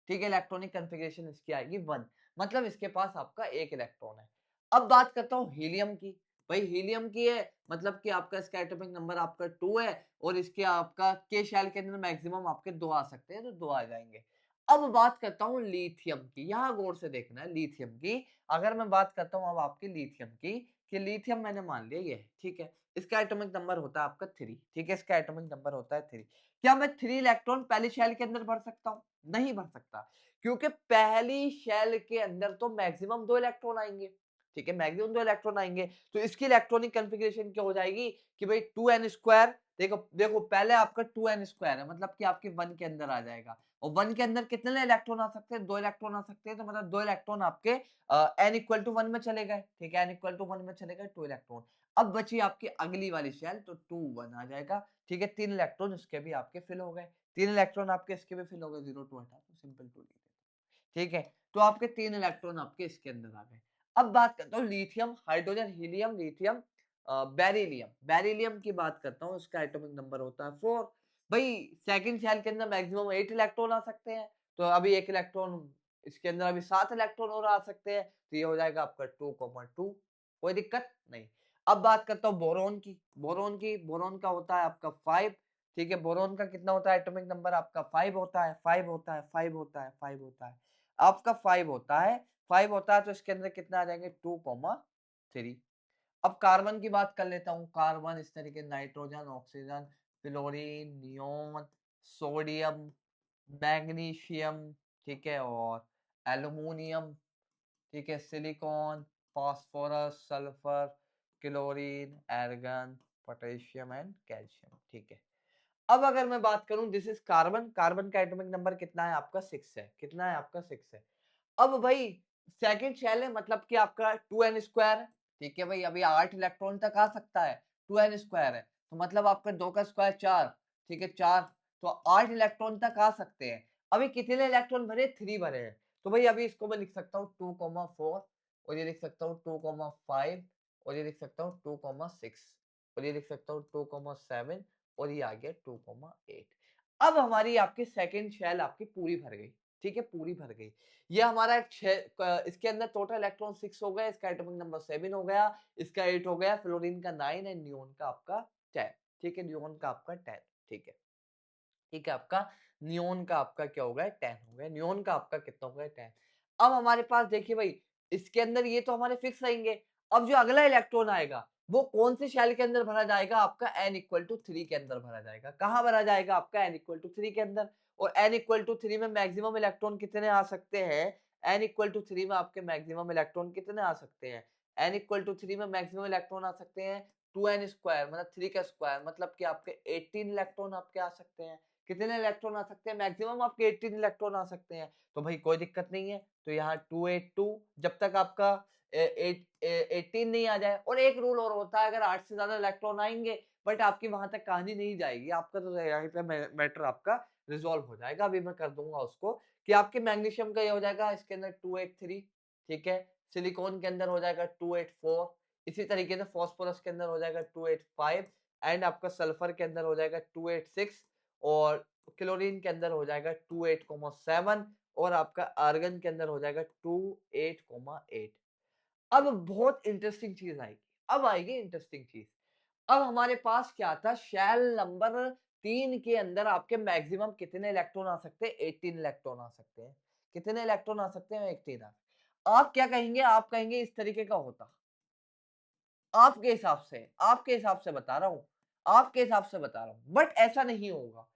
ठीक है, इलेक्ट्रॉनिक कॉन्फ़िगरेशन इसकी आएगी 1, मतलब इसके पास आपका एक इलेक्ट्रॉन है। अब बात करता हूँ हीलियम की, भाई हीलियम की है, मतलब कि आपका इसका एटॉमिक नंबर आपका 2 है और इसके आपका के शेल के अंदर मैक्सिमम आपके 2 आ सकते हैं, तो 2 आ जाएंगे। अब बात करता हूँ लिथियम की, यहाँ गौर से देखना है लिथियम की। अगर मैं बात करता हूँ अब आपकी लिथियम की, कि लिथियम मैंने मान लिया ये, ठीक है, इसका एटॉमिक नंबर होता है आपका 3, ठीक है, इसका एटॉमिक नंबर होता है 3। क्या मैं 3 इलेक्ट्रॉन पहली शेल के अंदर भर सकता हूँ, नहीं भर सकता, क्योंकि पहली शेल के अंदर तो मैक्सिमम 2 इलेक्ट्रॉन आएंगे, ठीक है, मैक्सिमम 2 इलेक्ट्रॉन आएंगे, तो इसकी इलेक्ट्रॉनिक कॉन्फ़िगरेशन क्या हो जाएगी कि भाई 2n स्क्वायर देखो देखो पहले आपका 2n² है, मतलब कि आपके 1 के अंदर आ जाएगा, और 1 के अंदर कितने इलेक्ट्रॉन आ सकते हैं? 2 इलेक्ट्रॉन आ सकते हैं, तो मतलब 2 इलेक्ट्रॉन आपके n = 1 में चले गए, ठीक है, n = 1 में चले गए 2 इलेक्ट्रॉन। अब बची आपकी अगली वाली शेल, तो 2 1 आ जाएगा, ठीक है, 3 इलेक्ट्रॉन इसके भी आपके फिल हो गए, 3 इलेक्ट्रॉन आपके इसके भी फिल हो गए, 0 2 हटा दो, सिंपल 2 लिख देते, ठीक है, तो आपके 3 इलेक्ट्रॉन आपके इसके अंदर आ गए। अब बात करता हूँ lithium, hydrogen, helium, lithium, beryllium, beryllium की बात करता हूँ, इसका एटॉमिक नंबर होता है 4। भाई सेकंड शेल के अंदर मैक्सिमम 8 इलेक्ट्रॉन आ सकते हैं, तो अभी 1 इलेक्ट्रॉन इसके अंदर अभी 7 इलेक्ट्रॉन और आ सकते हैं, तो ये हो जाएगा आपका 2,2, कोई दिक्कत नहीं। अब बात करता हूँ बोरोन की, बोरोन का होता है आपका 5, ठीक है, बोरोन का कितना होता है? एटॉमिक नंबर आपका 5 होता है, 5 होता है, 5 होता है, 5 होता है, आपका 5 होता है, 5 होता है, तो इसके अंदर कितना आ जाएंगे? 2,3। अब कार्बन की बात कर लेता हूँ, कार्बन इस तरीके, nitrogen, oxygen, fluorine, neon, sodium, magnesium, ठीक है, और एल्युमिनियम, ठीक है, silicon, phosphorus, sulphur, chlorine, argon, potassium and calcium, ठीक है। अब अगर मैं बात करूं, दिस इज कार्बन, कार्बन का एटॉमिक नंबर कितना है आपका? 6 है, कितना है आपका? 6 है। अब भाई सेकंड शेल है, मतलब कि आपका 2n², ठीक है भाई, अभी 8 इलेक्ट्रॉन तक आ सकता है, 2n² है, तो मतलब आपका 2 का स्क्वायर 4, ठीक है, 4, तो 8 इलेक्ट्रॉन तक आ सकते हैं। अभी कितने इलेक्ट्रॉन भरे? 3 भरे हैं, तो भाई अभी इसको मैं लिख सकता हूँ 2,4, और ये लिख सकता हूँ 2,5, और ये लिख सकता हूँ 2,6, और ये लिख सकता हूँ 2,7, और ये आ गया 2,8। अब हमारी आपकी सेकंड शेल आपकी पूरी भर गई, ठीक है, पूरी भर गई। ये हमारा इसके अंदर टोटल इलेक्ट्रॉन 6 हो गए, इसका एटॉमिक नंबर 7 हो गया, इसका 8 हो गया, फ्लोरीन का 9 है, नियोन का आपका 10, ठीक है, नियोन का आपका 10, ठीक है, ठीक है, आपका नियोन का आपका क्या हो गया? 10 हो गया, नियोन का आपका कितना हो गया? 10। अब हमारे पास देखिए भाई, इसके अंदर ये तो हमारे फिक्स रहेंगे। अब जो अगला इलेक्ट्रॉन आएगा, वो कौन से शेल के अंदर भरा जाएगा? आपका n = 3 के अंदर भरा जाएगा। कहाँ भरा जाएगा? आपका n = 3 के अंदर, और n = 3 में मैक्सिमम इलेक्ट्रॉन कितने आ सकते हैं? n = 3 में आपके मैक्सिमम इलेक्ट्रॉन कितने आ सकते हैं? n = 3 में मैक्सिमम इलेक्ट्रॉन आ सकते हैं 2n², मतलब 3 का स्क्वायर, मतलब कि आपके 18 इलेक्ट्रॉन आपके आ सकते हैं। कितने इलेक्ट्रॉन आ सकते हैं? मैक्सिमम आपके 18 इलेक्ट्रॉन आ सकते हैं, तो भाई कोई दिक्कत नहीं है, तो यहाँ 282, जब तक आपका 18 नहीं आ जाए। और एक रूल और होता है, अगर 8 से ज्यादा इलेक्ट्रॉन आएंगे, बट आपकी वहां तक कहानी नहीं जाएगी, आपका तो यहाँ पे मैटर आपका रिजोल्व हो जाएगा। अभी मैं कर दूंगा उसको, कि आपके मैग्नीशियम का ये हो जाएगा इसके अंदर 283, ठीक है, सिलिकॉन के अंदर हो जाएगा 284, इसी तरीके से फॉस्फोरस के अंदर हो जाएगा 285, एंड आपका सल्फर के अंदर हो जाएगा 286, और क्लोरीन के अंदर हो जाएगा 28,7, और आपका आर्गन के अंदर हो जाएगा 28,8। अब बहुत इंटरेस्टिंग चीज आएगी, अब आएगी इंटरेस्टिंग चीज। अब हमारे पास क्या था? शेल नंबर 3 के अंदर आपके मैक्सिमम कितने इलेक्ट्रॉन आ सकते हैं? 18 इलेक्ट्रॉन आ सकते हैं। कितने इलेक्ट्रॉन आ सकते हैं? 18। आप क्या कहेंगे? आप कहेंगे इस तरीके का होता, आपके हिसाब से बता रहा हूं, आपके हिसाब से बता रहा हूं, बट ऐसा नहीं होगा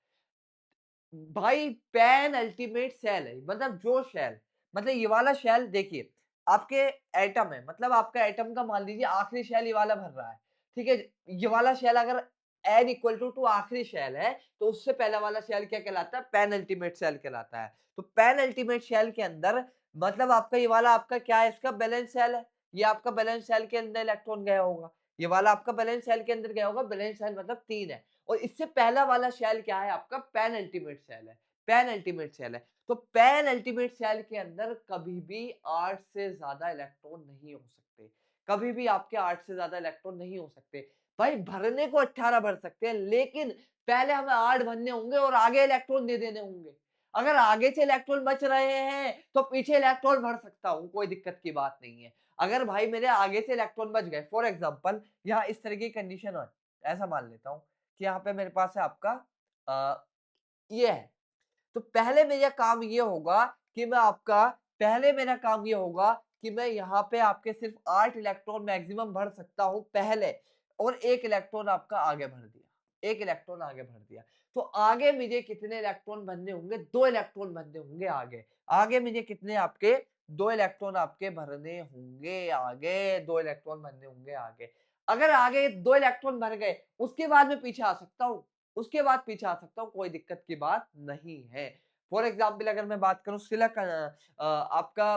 भाई। पैन अल्टीमेट सेल है, मतलब जो शेल, मतलब ये वाला शेल देखिए, आपके एटम है, मतलब आपका एटम का मान लीजिए आखिरी शेल ये वाला भर रहा है, ठीक है, ये वाला शेल अगर n = 2 आखिरी शेल है, तो उससे पहला वाला शेल क्या कहलाता है? पैन अल्टीमेट सेल कहलाता है। तो पैन अल्टीमेट शेल के अंदर, मतलब आपका ये वाला आपका क्या है? इसका बैलेंस सेल है, ये आपका बैलेंस सेल के अंदर इलेक्ट्रॉन गया होगा, ये वाला आपका बैलेंस सेल के अंदर गया होगा, बैलेंस सेल मतलब 3 है, और इससे पहला वाला शेल क्या है? आपका पैन अल्टीमेट सेल है, पैन अल्टीमेट सेल है। तो पैन अल्टीमेट सेल के अंदर कभी भी 8 से ज्यादा इलेक्ट्रॉन नहीं हो सकते, कभी भी आपके 8 से ज्यादा इलेक्ट्रॉन नहीं हो सकते। भाई भरने को 18 भर सकते हैं, लेकिन पहले हमें 8 भरने होंगे और आगे इलेक्ट्रॉन दे देने होंगे। अगर आगे से इलेक्ट्रॉन बच रहे हैं तो पीछे इलेक्ट्रॉन भर सकता हूं, कोई दिक्कत की बात नहीं है। अगर भाई मेरे आगे से इलेक्ट्रॉन बच गए, फॉर एग्जांपल यहाँ इस तरह की कंडीशन है, ऐसा मान लेता हूं कि यहाँ पे मेरे पास है आपका ये है, तो पहले मेरा काम ये होगा कि मैं आपका, पहले मेरा काम ये होगा कि मैं यहाँ पे आपके सिर्फ 8 इलेक्ट्रॉन मैक्सिमम भर सकता हूं पहले, और एक इलेक्ट्रॉन आपका आगे भर दिया, एक इलेक्ट्रॉन आगे भर दिया। तो आगे मुझे कितने इलेक्ट्रॉन भरने होंगे? 2 इलेक्ट्रॉन भरने होंगे आगे। आगे मुझे कितने आपके 2 इलेक्ट्रॉन आपके भरने होंगे आगे, 2 इलेक्ट्रॉन भरने होंगे आगे। अगर आगे 2 इलेक्ट्रॉन भर गए, उसके बाद मैं पीछे आ सकता हूँ, उसके बाद पीछे आ सकता हूँ, कोई दिक्कत की बात नहीं है। फॉर एग्ज़ाम्पल अगर मैं बात करूँ सिलिकॉन आपका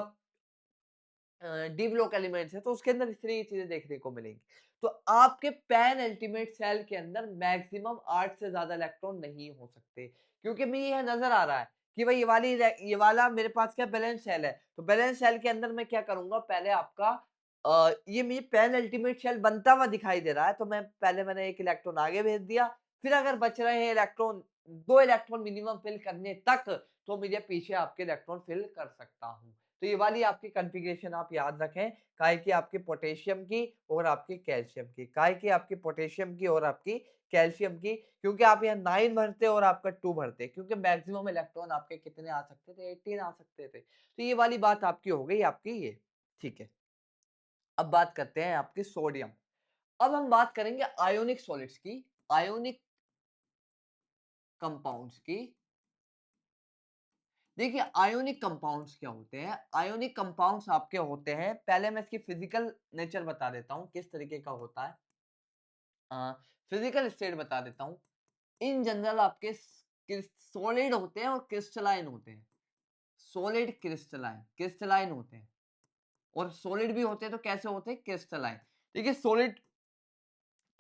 डी ब्लॉक एलिमेंट्स है तो उसके अंदर इस तरह की चीजें देखने को मिलेंगी। तो आपके पैन अल्टीमेट सेल के अंदर मैक्सिमम 8 से ज्यादा इलेक्ट्रॉन नहीं हो सकते, क्योंकि मुझे यह नजर आ रहा है कि भाई ये वाला मेरे पास क्या बैलेंस सेल है, तो बैलेंस सेल के अंदर मैं क्या करूंगा, पहले आपका ये मुझे पैन अल्टीमेट सेल बनता हुआ दिखाई दे रहा है, तो मैंने एक इलेक्ट्रॉन आगे भेज दिया, फिर अगर बच रहे हैं इलेक्ट्रॉन 2 इलेक्ट्रॉन मिनिमम फिल करने तक, तो मुझे पीछे आपके इलेक्ट्रॉन फिल कर सकता हूँ। तो ये वाली आपकी कॉन्फ़िगरेशन आप याद रखें, काहे की आपकी पोटेशियम की और आपकी कैल्शियम की, काहे की आपकी पोटेशियम की और आपकी कैल्शियम की, क्योंकि आप यहाँ 9 भरते और आपका 2 भरते, क्योंकि मैक्सिमम इलेक्ट्रॉन आपके कितने आ सकते थे, 18 आ सकते थे। तो ये वाली बात आपकी हो गई आपकी ये, ठीक है। अब बात करते हैं आपके सोडियम। अब हम बात करेंगे आयोनिक सॉलिड्स की, आयोनिक कंपाउंड्स की। देखिए आयोनिक कंपाउंड्स क्या होते हैं, आयोनिक कंपाउंड्स आपके होते हैं, पहले मैं इसकी फिजिकल नेचर बता देता हूँ किस तरीके का होता है, फिजिकल स्टेट बता देता हूँ। इन जनरल आपके सॉलिड होते हैं और क्रिस्टलाइन होते हैं, सॉलिड क्रिस्टलाइन क्रिस्टलाइन होते हैं, और सॉलिड भी होते हैं तो कैसे होते हैं, क्रिस्टलाइन। देखिए सॉलिड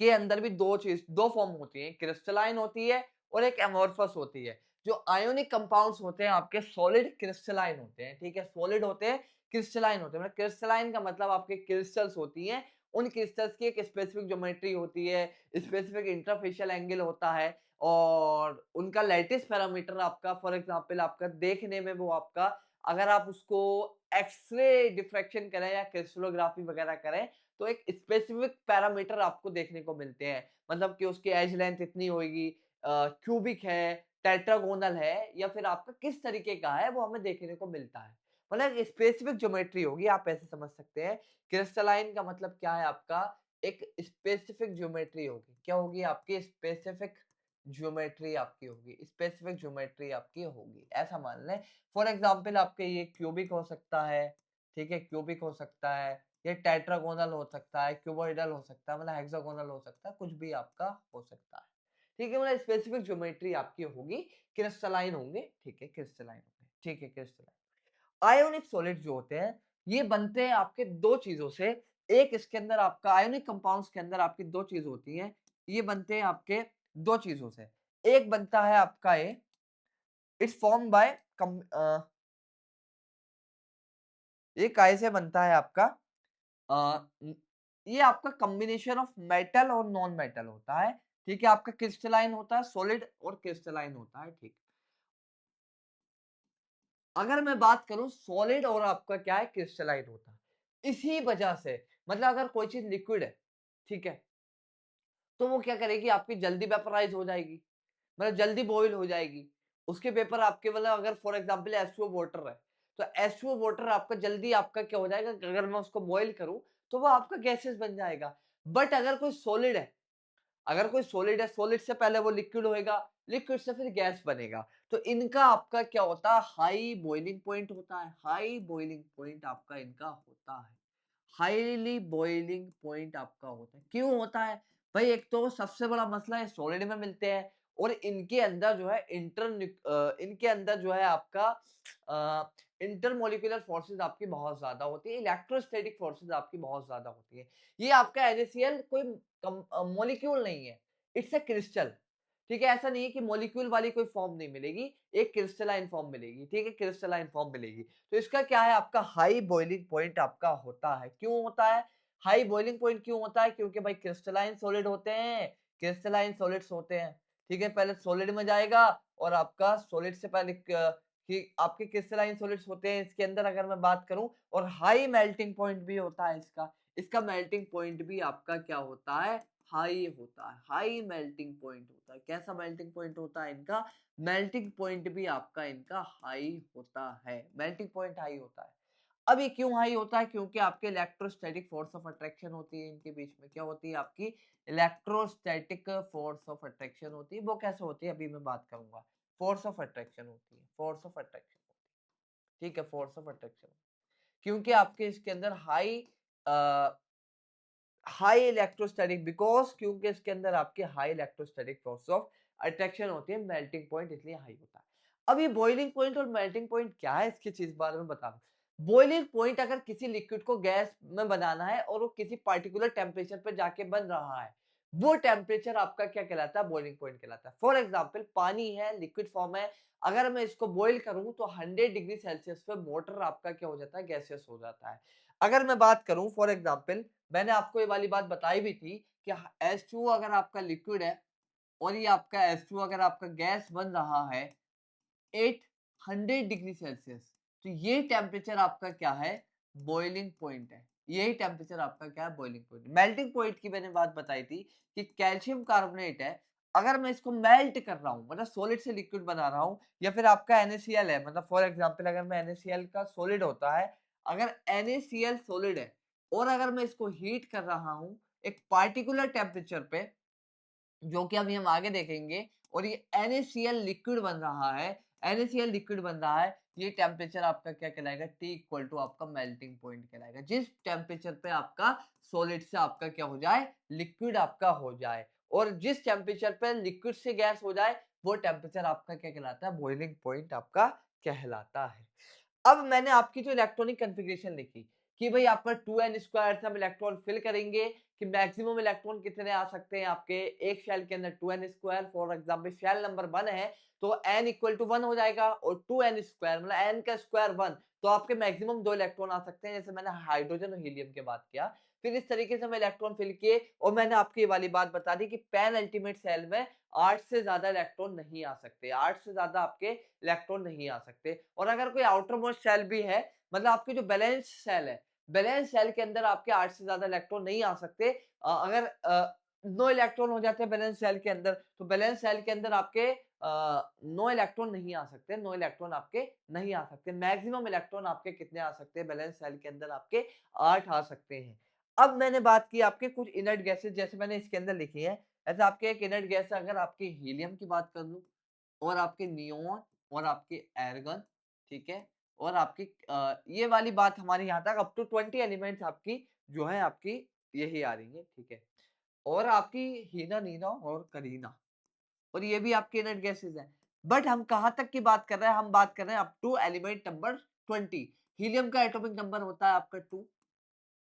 के अंदर भी दो फॉर्म होती है, क्रिस्टलाइन होती है और एक एमोर्फस होती है। जो आयोनिक कंपाउंड्स होते हैं आपके सॉलिड क्रिस्टलाइन होते हैं, ठीक है, सॉलिड होते हैं, क्रिस्टलाइन होते हैं। मतलब क्रिस्टलाइन का मतलब आपके क्रिस्टल्स होती हैं, उन क्रिस्टल्स की एक स्पेसिफिक ज्योमेट्री होती है, स्पेसिफिक इंटरफेशियल एंगल होता है, और उनका लैटिस पैरामीटर आपका फॉर एग्जांपल आपका देखने में वो आपका, अगर आप उसको एक्स-रे डिफ्रैक्शन करें या क्रिस्टलोग्राफी वगैरह करें, तो एक स्पेसिफिक पैरामीटर आपको देखने को मिलते हैं, मतलब कि उसकी एज लेंथ इतनी होगी, क्यूबिक है, टेट्रागोनल है, या फिर आपका किस तरीके का है वो हमें देखने को मिलता है, मतलब स्पेसिफिक ज्योमेट्री होगी, आप ऐसे समझ सकते हैं। क्रिस्टलाइन का मतलब क्या है आपका, एक स्पेसिफिक ज्योमेट्री होगी, क्या होगी आपकी, स्पेसिफिक ज्योमेट्री आपकी होगी, स्पेसिफिक ज्योमेट्री आपकी होगी, ऐसा मान लें। फॉर एग्जांपल आपके ये क्यूबिक हो सकता है, ठीक है, क्यूबिक हो सकता है, ये टेट्रागोनल हो सकता है, क्यूबॉइडल हो सकता है, मतलब हेक्सागोनल हो सकता है, कुछ भी आपका हो सकता है, ठीक है, मतलब स्पेसिफिक ज्योमेट्री आपकी होगी, क्रिस्टलाइन होंगे, ठीक है, क्रिस्टलाइन होंगे, ठीक है, क्रिस्टलाइन। आयोनिक सॉलिड जो होते हैं, ये बनते हैं आपके दो चीजों से, एक इसके अंदर आपका आयोनिक कंपाउंड्स के अंदर आपकी दो चीज होती हैं, ये बनते हैं आपके दो चीजों से, एक बनता है आपका ये, इट्स फॉर्म बाय ये काय से बनता है आपका, अ, न ये आपका कॉम्बिनेशन ऑफ मेटल और नॉन मेटल होता है, ठीक है? आपका क्रिस्टलाइन होता है, सॉलिड और क्रिस्टलाइन होता है, ठीक। अगर मैं बात करूँ सॉलिड और आपका क्या है क्रिस्टलाइन होता है। इसी वजह से मतलब अगर कोई चीज़ लिक्विड है, ठीक है? तो वो क्या करेगी आपकी जल्दी वेपराइज़ हो जाएगी, मतलब जल्दी बॉयल हो जाएगी। उसके वेपर आपके मतलब अगर फॉर एग्ज़ाम्पल H2O वाटर है, तो H2O वाटर आपका जल्दी आपका क्या हो जाएगा, अगर मैं उसको बॉयल करूँ, तो वो आपका गैसेज़ बन जाएगा। बट अगर कोई सॉलिड है, अगर कोई सॉलिड है, सॉलिड से पहले वो लिक्विड होएगा, लिक्विड से फिर गैस बनेगा। तो इनका आपका क्या होता है, हाई बॉइलिंग पॉइंट होता है, हाई बॉइलिंग पॉइंट आपका इनका होता है। हाईली बॉइलिंग पॉइंट आपका होता है। क्यों होता है? भाई एक तो सबसे बड़ा मसला है सॉलिड में मिलते हैं, और इनके अंदर जो है इनके अंदर जो है आपका इंटरमॉलिक्यूलर फोर्सेस आपकी बहुत ज़्यादा होती है, इलेक्ट्रोस्टैटिक फोर्सेस आपकी बहुत ज़्यादा होती है। ये आपका NaCl कोई मॉलिक्यूल नहीं है, इट्स अ क्रिस्टल, ठीक है? ऐसा नहीं है कि मॉलिक्यूल वाली कोई फॉर्म नहीं मिलेगी, एक क्रिस्टलाइन फॉर्म मिलेगी, ठीक है? क्रिस्टलाइन फॉर्म मिलेगी। तो इसका क्या है, आपका हाई बॉइलिंग पॉइंट आपका होता है। क्यों होता है? हाई बॉइलिंग पॉइंट क्यों होता है? क्योंकि भाई क्रिस्टलाइन सॉलिड होते हैं, क्रिस्टलाइन सॉलिड्स होते हैं, ठीक है? पहले सॉलिड में जाएगा, और आपका सॉलिड से पहले कि आपके क्रिस्टलाइन सॉलिड्स होते हैं इसके अंदर अगर मैं बात करूँ, और हाई मेल्टिंग पॉइंट भी होता है इसका। इसका मेल्टिंग पॉइंट भी आपका क्या होता है, हाई होता है, हाई मेल्टिंग पॉइंट होता है। कैसा मेल्टिंग पॉइंट होता है इनका? मेल्टिंग पॉइंट भी आपका इनका हाई होता है, मेल्टिंग पॉइंट हाई होता है। अब ये क्यों हाई होता है? क्योंकि आपके इलेक्ट्रोस्टैटिक फोर्स ऑफ अट्रैक्शन होती है इनके बीच में, क्या होती है आपकी इलेक्ट्रोस्टैटिक फोर्स ऑफ अट्रैक्शन होती है। वो कैसे होती है अभी मैं बात करूंगा। फोर्स ऑफ अट्रैक्शन होती है, फोर्स ऑफ अट्रैक्शन, ठीक है, फोर्स ऑफ अट्रैक्शन, क्योंकि आपके इसके अंदर हाई हाई इलेक्ट्रोस्टैटिक बिकॉज क्योंकि इसके अंदर आपके high electrostatic force of attraction होती है, मेल्टिंग पॉइंट इसलिए हाई होता है। अब ये बॉइलिंग पॉइंट और मेल्टिंग पॉइंट क्या है, इसकी चीज बारे में बता दूं। बॉइलिंग पॉइंट अगर किसी लिक्विड को गैस में बनाना है और वो किसी पार्टिकुलर टेम्परेचर पर जाके बन रहा है, वो टेम्परेचर आपका क्या कहलाता है, बॉइलिंग पॉइंट कहलाता है। फॉर एग्जाम्पल पानी है, लिक्विड फॉर्म है, अगर मैं इसको बॉइल करूं तो 100 डिग्री सेल्सियस पे वाटर आपका क्या हो जाता है, गैसियस हो जाता है। अगर मैं बात करूं फॉर एग्जाम्पल, मैंने आपको ये वाली बात बताई भी थी कि H2O अगर आपका लिक्विड है और ये आपका H2O अगर आपका गैस बन रहा है 800 डिग्री सेल्सियस, तो ये टेम्परेचर आपका क्या है, बॉइलिंग पॉइंट है। यही टेम्परेचर आपका क्या है, बॉइलिंग पॉइंट। मेल्टिंग पॉइंट की मैंने बात बताई थी कि कैल्शियम कार्बोनेट है, अगर मैं इसको मेल्ट कर रहा हूँ मतलब सॉलिड से लिक्विड बना रहा हूँ, या फिर आपका NaCl है, मतलब फॉर एग्जांपल अगर मैं NaCl का सॉलिड होता है, अगर NaCl सॉलिड है और अगर मैं इसको हीट कर रहा हूँ एक पार्टिकुलर टेम्परेचर पे, जो कि अभी हम आगे देखेंगे, और ये NaCl लिक्विड बन रहा है, NaCl लिक्विड बन रहा है, ये टेम्परेचर आपका क्या कहलाएगा, T इक्वल टू आपका मेल्टिंग पॉइंट कहलाएगा। जिस टेम्परेचर पे आपका सॉलिड से आपका क्या हो जाए, लिक्विड आपका हो जाए, और जिस टेम्परेचर पे लिक्विड से गैस हो जाए, वो टेम्परेचर आपका क्या कहलाता है, बॉइलिंग पॉइंट आपका कहलाता है। अब मैंने आपकी जो इलेक्ट्रॉनिक कॉन्फ़िगरेशन लिखी कि भाई आपका 2n स्क्वायर से हम इलेक्ट्रॉन फिल करेंगे कि मैक्सिमम इलेक्ट्रॉन कितने आ सकते हैं आपके एक शेल के अंदर, 2n square. For example shell number 1 है तो n इक्वल टू 1 हो जाएगा, और 2n स्क्वायर मतलब n का स्क्वायर 1, तो आपके मैक्सिमम 2 इलेक्ट्रॉन आ सकते हैं, जैसे मैंने हाइड्रोजन और हीलियम की बात किया। फिर इस तरीके से मैं इलेक्ट्रॉन फिल किए, और मैंने आपको ये वाली बात बता दी कि पेन अल्टीमेट सेल में 8 से ज्यादा इलेक्ट्रॉन नहीं आ सकते, 8 से ज्यादा आपके इलेक्ट्रॉन नहीं आ सकते। और अगर कोई आउटर मोस्ट सेल भी है, मतलब आपके जो बैलेंस सेल है, बैलेंस सेल के अंदर आपके 8 से ज्यादा इलेक्ट्रॉन नहीं आ सकते। अगर 9 इलेक्ट्रॉन हो जाते हैं बैलेंस सेल के अंदर, तो बैलेंस सेल के अंदर आपके 9 इलेक्ट्रॉन नहीं आ सकते, 9 इलेक्ट्रॉन आपके नहीं आ सकते। मैक्सिमम इलेक्ट्रॉन आपके कितने आ सकते हैं बैलेंस सेल के अंदर, आपके 8 आ सकते हैं। अब मैंने बात की आपके कुछ इनर्ट गैसेस, जैसे मैंने इसके अंदर लिखी है, ऐसे आपके एक इनर्ट गैस है, अगर आपके हीलियम की बात कर लूं, और आपके नियोन, और आपके एर्गन, ठीक है, और आपकी ये वाली बात हमारी यहाँ तक अप टू 20 एलिमेंट्स आपकी जो है आपकी यही आ रही है, ठीक है। और आपकी हीना, नीना और करीना, और ये भी आपके इनर्ट गैसेस हैं। बट हम कहाँ तक की बात कर रहे हैं, हम बात कर रहे हैं up to element number 20। Helium का एटॉमिक नंबर होता है आपका 2,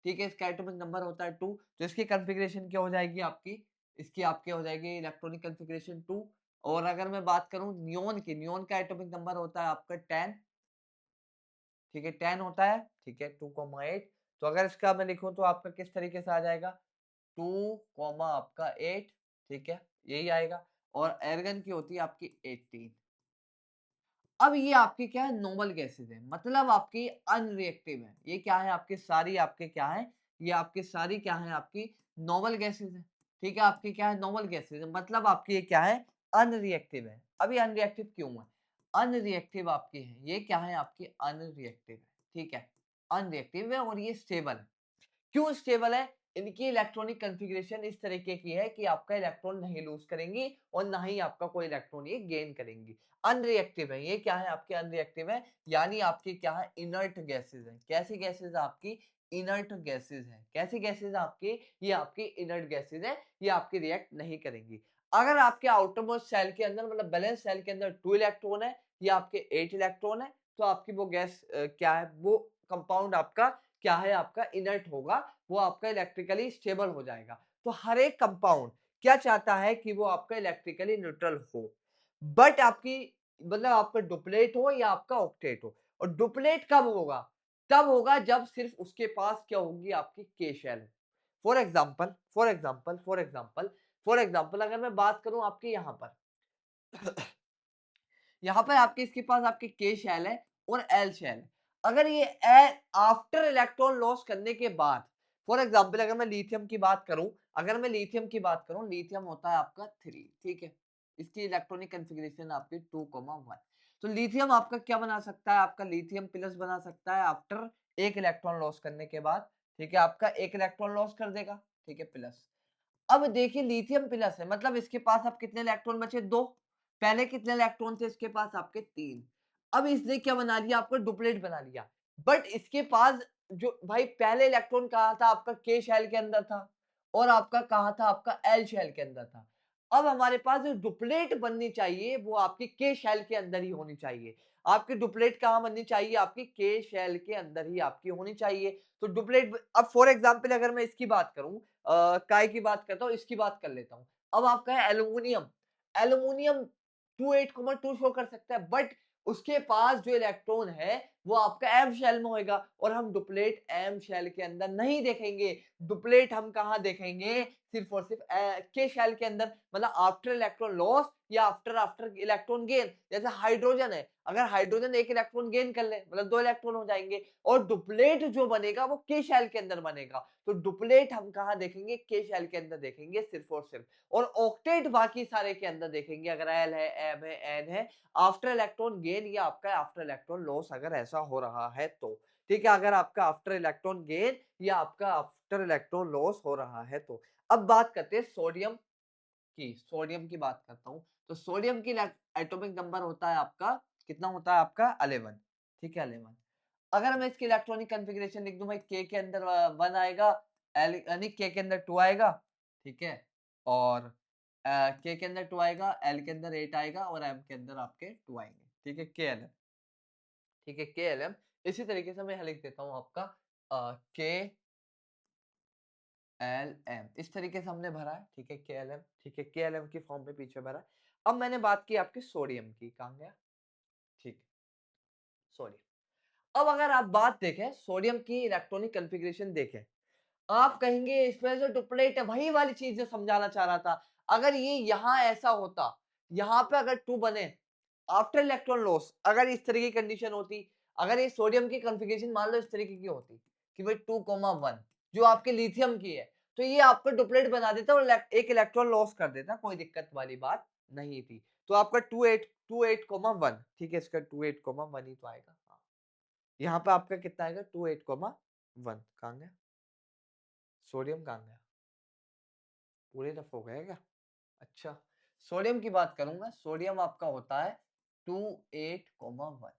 ठीक है, इसका एटॉमिक नंबर होता है 2, तो इसकी कॉन्फ़िगरेशन क्या हो जाएगी आपकी, इसकी आपकी हो जाएगी इलेक्ट्रॉनिक कॉन्फ़िगरेशन 2। और अगर मैं बात करूं नियोन की, नियोन का एटॉमिक नंबर होता है आपका 10, ठीक है, 10 होता है, ठीक है, 2,8। तो अगर इसका मैं लिखूं तो आपका किस तरीके से आ जाएगा, 2, आपका 8, ठीक है, यही आएगा। और एर्गन की होती है आपकी 18। अब ये आपकी क्या है, नॉर्मल गैसेस है, मतलब आपकी अनरिएक्टिव है। ये क्या है, आपकी सारी आपके क्या है, ये आपकी सारी क्या है, आपकी नॉर्मल गैसेस है, ठीक है, आपकी क्या है, नॉर्मल गैसेस है, मतलब आपकी ये क्या है, अनरिएक्टिव है। अभी अनरिएक्टिव क्यों है, अनरिएक्टिव आपकी है, ये क्या है, आपकी अनरिएक्टिव है, ठीक है, अनरिएक्टिव है, और ये स्टेबल है। क्यों स्टेबल है, इनकी इलेक्ट्रॉनिक कॉन्फ़िगरेशन इस तरीके की है कि आपका इलेक्ट्रॉन नहीं लूज करेंगी और ना ही आपका कोई इलेक्ट्रॉन ये गेन करेंगी। अनरिएक्टिव है, ये क्या है, आपके अनरिएक्टिव है, यानी आपकी क्या है, इनर्ट गैसेस है। कैसी गैसेस है आपकी, इनर्ट गैसेस है। कैसी गैसेस है आपकी, ये आपकी इनर्ट गैसेस है, ये आपकी रिएक्ट नहीं करेंगी। अगर आपके आउटर मोस्ट सेल के अंदर मतलब बैलेंस सेल के अंदर 2 इलेक्ट्रॉन है, या आपके 8 इलेक्ट्रॉन है, तो आपकी वो गैस क्या है, वो कंपाउंड आपका क्या है, आपका इनर्ट होगा, वो आपका इलेक्ट्रिकली स्टेबल हो जाएगा। तो हर एक कंपाउंड क्या चाहता है कि वो आपका इलेक्ट्रिकली न्यूट्रल हो, बट आपकी मतलब आपका डुप्लेट हो या आपका ऑक्टेट हो। और डुप्लेट कब होगा, तब होगा जब सिर्फ उसके पास क्या होगी, आपकी के शेल। फॉर एग्जाम्पल अगर मैं बात करूं आपके यहाँ पर यहाँ पर आपके इसके पास आपके के शेल है और एल शेल है। अगर ये आफ्टर इलेक्ट्रॉन लॉस करने के बाद, फॉर एग्जांपल अगर मैं लिथियम की बात करूं, लिथियम होता है आपका 3, ठीक है, इसकी इलेक्ट्रॉनिक कॉन्फ़िगरेशन आपकी 2,1। तो लिथियम आपका क्या बना सकता है, आपका लिथियम प्लस बना सकता है आफ्टर एक इलेक्ट्रॉन लॉस करने के बाद, ठीक है, आपका एक इलेक्ट्रॉन लॉस कर देगा, ठीक है, प्लस। अब देखिए लिथियम प्लस है, मतलब इसके पास अब कितने इलेक्ट्रॉन बचे, 2। पहले कितने इलेक्ट्रॉन थे इसके पास, आपके 3। अब इसने क्या बना लिया, आपको डुप्लेट बना लिया। बट इसके पास जो भाई पहले इलेक्ट्रॉन कहाँ था, आपका के शेल के अंदर था, और आपका कहाँ था, आपका एल शेल के अंदर था। अब हमारे पास जो डुप्लेट बननी चाहिए वो आपकी के शेल के अंदर ही होनी चाहिए। आपकी डुप्लेट कहाँ बननी चाहिए, आपकी के शेल के अंदर ही आपकी होनी चाहिए। तो डुप्लेट अब फॉर एग्जांपल अगर मैं इसकी बात करूँ, काय की बात करता हूँ, इसकी बात कर लेता हूँ। अब आपका है एल्यूमीनियम, एल्यूमीनियम 28,2 शो कर सकता है, बट उसके पास जो इलेक्ट्रॉन है वो आपका एम शेल में होएगा और हम डुप्लेट एम शेल के अंदर नहीं देखेंगे। डुप्लेट हम कहाँ देखेंगे, सिर्फ और सिर्फ के शेल के अंदर, मतलब आफ्टर इलेक्ट्रॉन लॉस या आफ्टर आफ्टर इलेक्ट्रॉन गेन। जैसे हाइड्रोजन है, अगर हाइड्रोजन एक इलेक्ट्रॉन गेन कर ले मतलब 2 इलेक्ट्रॉन हो जाएंगे, और डुप्लेट जो बनेगा वो के शेल के अंदर बनेगा। तो डुप्लेट हम कहाँ देखेंगे, के शेल के अंदर देखेंगे सिर्फ और सिर्फ। और ऑक्टेट बाकी सारे के अंदर देखेंगे, अगर एल है, एम है, एन है, आफ्टर इलेक्ट्रॉन गेन या आपका आफ्टर इलेक्ट्रॉन लॉस अगर ऐसा हो रहा है तो। ठीक है, अगर आपका आफ्टर इलेक्ट्रॉन गेन या आपका आफ्टर इलेक्ट्रॉन लॉस हो रहा है तो। अब बात करते हैं सोडियम की, सोडियम की बात करता हूँ। तो सोडियम की एटॉमिक नंबर होता है आपका, कितना होता है आपका 11। ठीक है, 11। अगर मैं इसकी इलेक्ट्रॉनिक कॉन्फ़िगरेशन लिख दूं भाई, के के अंदर 1 आएगा, एल यानी के के अंदर 2 आएगा, ठीक है, और के के अंदर 2 आएगा, एल के अंदर 8 आएगा और एम के अंदर आपके 2 आएंगे। ठीक है, के एल एम। ठीक है, के एल एम। इसी तरीके से मैं यहाँ लिख देता हूँ आपका के एल एम, इस तरीके से हमने भरा है। ठीक है, के एल एम, ठीक है, के एल एम की फॉर्म में पीछे भरा है। अब मैंने बात की आपकी सोडियम की, कहाँ गया, ठीक है, सोडियम। अब अगर आप बात देखें सोडियम की इलेक्ट्रॉनिक कॉन्फ़िगरेशन देखें, आप कहेंगे इसमें जो डुप्लेट है, वही वाली चीज जो समझाना चाह रहा था। अगर ये यहाँ ऐसा होता, यहाँ पे अगर 2 बने आफ्टर इलेक्ट्रॉन लॉस, अगर इस तरह की कंडीशन होती, अगर ये सोडियम की कॉन्फ़िगरेशन मान लो इस तरीके की होती कि भाई 2,1 जो आपके लिथियम की है, तो ये आपको डुप्लेट बना देता और एक इलेक्ट्रॉन लॉस कर देता, कोई दिक्कत वाली बात नहीं थी। तो आपका 28,1, ठीक है, इसका 28,1 ही तो आएगा। हाँ, यहाँ पे आपका कितना आएगा, 28,1। कहाँ गया सोडियम, कहाँ गया, पूरे रफ हो गए क्या? अच्छा, सोडियम की बात करूंगा, सोडियम आपका होता है 28,1।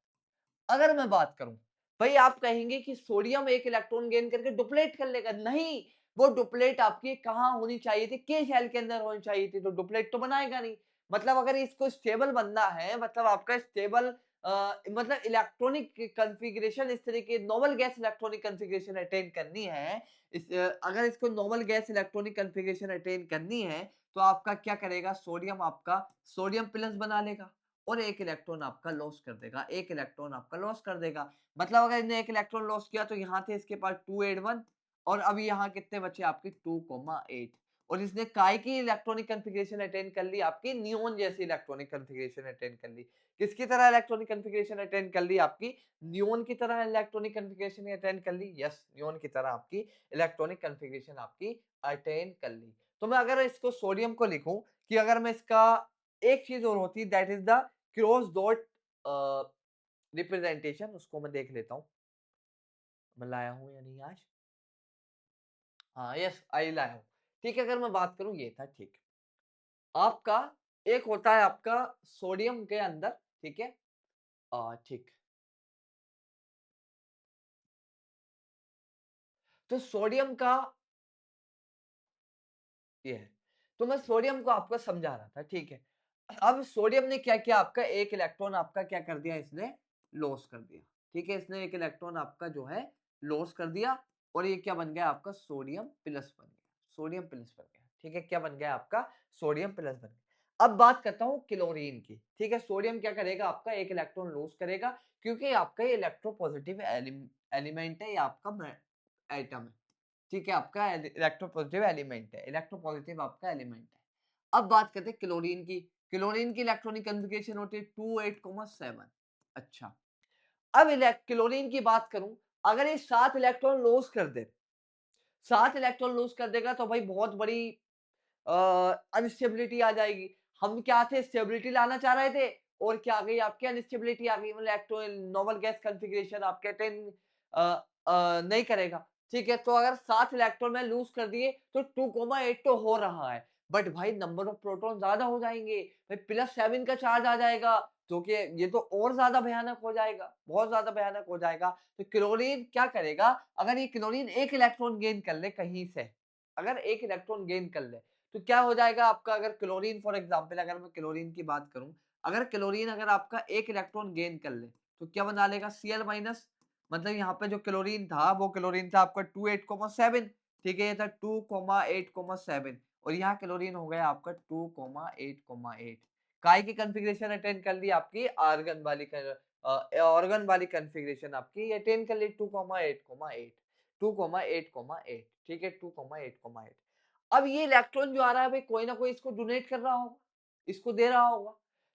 अगर मैं बात करूं, भाई आप कहेंगे कि सोडियम एक इलेक्ट्रॉन गेन करके डुप्लेट कर लेगा, नहीं, वो डुप्लेट आपकी कहाँ होनी चाहिए थी, के शेल के अंदर होनी चाहिए थी, तो डुप्लेट तो बनाएगा नहीं। मतलब अगर इसको स्टेबल बनना है, मतलब आपका स्टेबल मतलब इलेक्ट्रॉनिक कॉन्फ़िगरेशन इस तरह के normal gas electronic configuration attain करनी है, अगर इसको normal gas electronic configuration attain करनी है, तो आपका क्या करेगा, सोडियम आपका सोडियम प्लस बना लेगा और एक इलेक्ट्रॉन आपका लॉस कर देगा, एक इलेक्ट्रॉन आपका लॉस कर देगा। मतलब अगर इसने एक इलेक्ट्रॉन लॉस किया तो यहाँ थे इसके पास 281 और अभी यहाँ कितने बचे आपके 2,8, और इसने काय की इलेक्ट्रॉनिक कॉन्फ़िगरेशन अटेन कर ली, आपकी नियोन जैसी इलेक्ट्रॉनिक कॉन्फ़िगरेशन अटेन कर ली। किसकी तरह इलेक्ट्रॉनिक कॉन्फ़िगरेशन अटेन कर ली, आपकी नियोन की तरह इलेक्ट्रॉनिक कॉन्फ़िगरेशन अटेन कर ली। यस, नियोन की तरह आपकी इलेक्ट्रॉनिक कॉन्फ़िगरेशन आपकी अटेन कर ली। तो मैं अगर इसको सोडियम को लिखूं कि अगर मैं इसका एक चीज और होती, that is the cross dot representation, उसको मैं देख लेता हूँ मैं लाया हूँ या नहीं आज। हाँ, यस, आई लाया हूँ। ठीक है, अगर मैं बात करूँ ये था, ठीक है, आपका एक होता है आपका सोडियम के अंदर, ठीक है, ठीक, तो सोडियम का ये है, तो मैं सोडियम को आपको समझा रहा था, ठीक है। अब सोडियम ने क्या किया, आपका एक इलेक्ट्रॉन आपका क्या कर दिया, इसने लॉस कर दिया। ठीक है, इसने एक इलेक्ट्रॉन आपका जो है लॉस कर दिया और ये क्या बन गया आपका, सोडियम प्लस बन गया, सोडियम प्लस बन गया। ठीक है, क्या बन गया आपका, सोडियम प्लस बन गया। अब बात करता हूँ क्लोरीन की। ठीक है, सोडियम क्या करेगा, आपका एक इलेक्ट्रॉन लॉस करेगा क्योंकि आपका ये इलेक्ट्रोपॉजिटिव एलिमेंट है, ये आपका एटम है। ठीक है, आपका इलेक्ट्रोपॉजिटिव एलिमेंट है, इलेक्ट्रोपॉजिटिव आपका एलिमेंट है। अब बात करते हैं क्लोरीन की। क्लोरीन की इलेक्ट्रॉनिक कॉन्फ़िगरेशन होती है 28,7। अच्छा, अब क्लोरीन की बात करूं, अगर ये 7 इलेक्ट्रॉन लॉस कर दे, 7 इलेक्ट्रॉन लॉस कर देगा तो भाई बहुत बड़ी अनस्टेबिलिटी आ जाएगी। हम क्या थे, स्टेबिलिटी लाना चाह रहे थे और क्या आ गई आपकी अनस्टेबिलिटी आ गई, मतलब इलेक्ट्रॉन नॉर्मल गैस कॉन्फ़िगरेशन आपके अटेन नहीं करेगा। ठीक है, तो अगर 7 इलेक्ट्रॉन में लूज कर दिए तो 2,8 तो हो रहा है, बट भाई नंबर ऑफ प्रोटॉन ज्यादा हो जाएंगे, भाई +7 का चार्ज आ जाएगा, जो कि ये तो और ज्यादा भयानक हो जाएगा, बहुत ज्यादा भयानक हो जाएगा। तो क्लोरीन क्या करेगा, अगर ये क्लोरीन एक इलेक्ट्रॉन गेन कर ले कहीं से, अगर एक इलेक्ट्रॉन गेन कर ले तो क्या हो जाएगा आपका, अगर क्लोरीन फॉर एग्जांपल, अगर मैं क्लोरीन की बात करूं, अगर क्लोरीन अगर आपका एक इलेक्ट्रॉन गेन कर ले तो क्या बना लेगा, Cl माइनस। मतलब यहाँ पे जो क्लोरीन था वो क्लोरीन था आपका 28,7, ठीक है, ये था 2,8,7 और यहाँ क्लोरीन हो गया आपका 2,8,8। काय की कॉन्फ़िगरेशन अटेंड कर ली आपकी, आर्गन वाली ऑर्गन वाली कॉन्फ़िगरेशन आपकी अटेंड कर ली 2,8,8 2,8,8, ठीक है, 2,8,8। अब ये इलेक्ट्रॉन जो आ रहा है भाई, कोई ना कोई इसको डोनेट कर रहा होगा, इसको दे रहा होगा,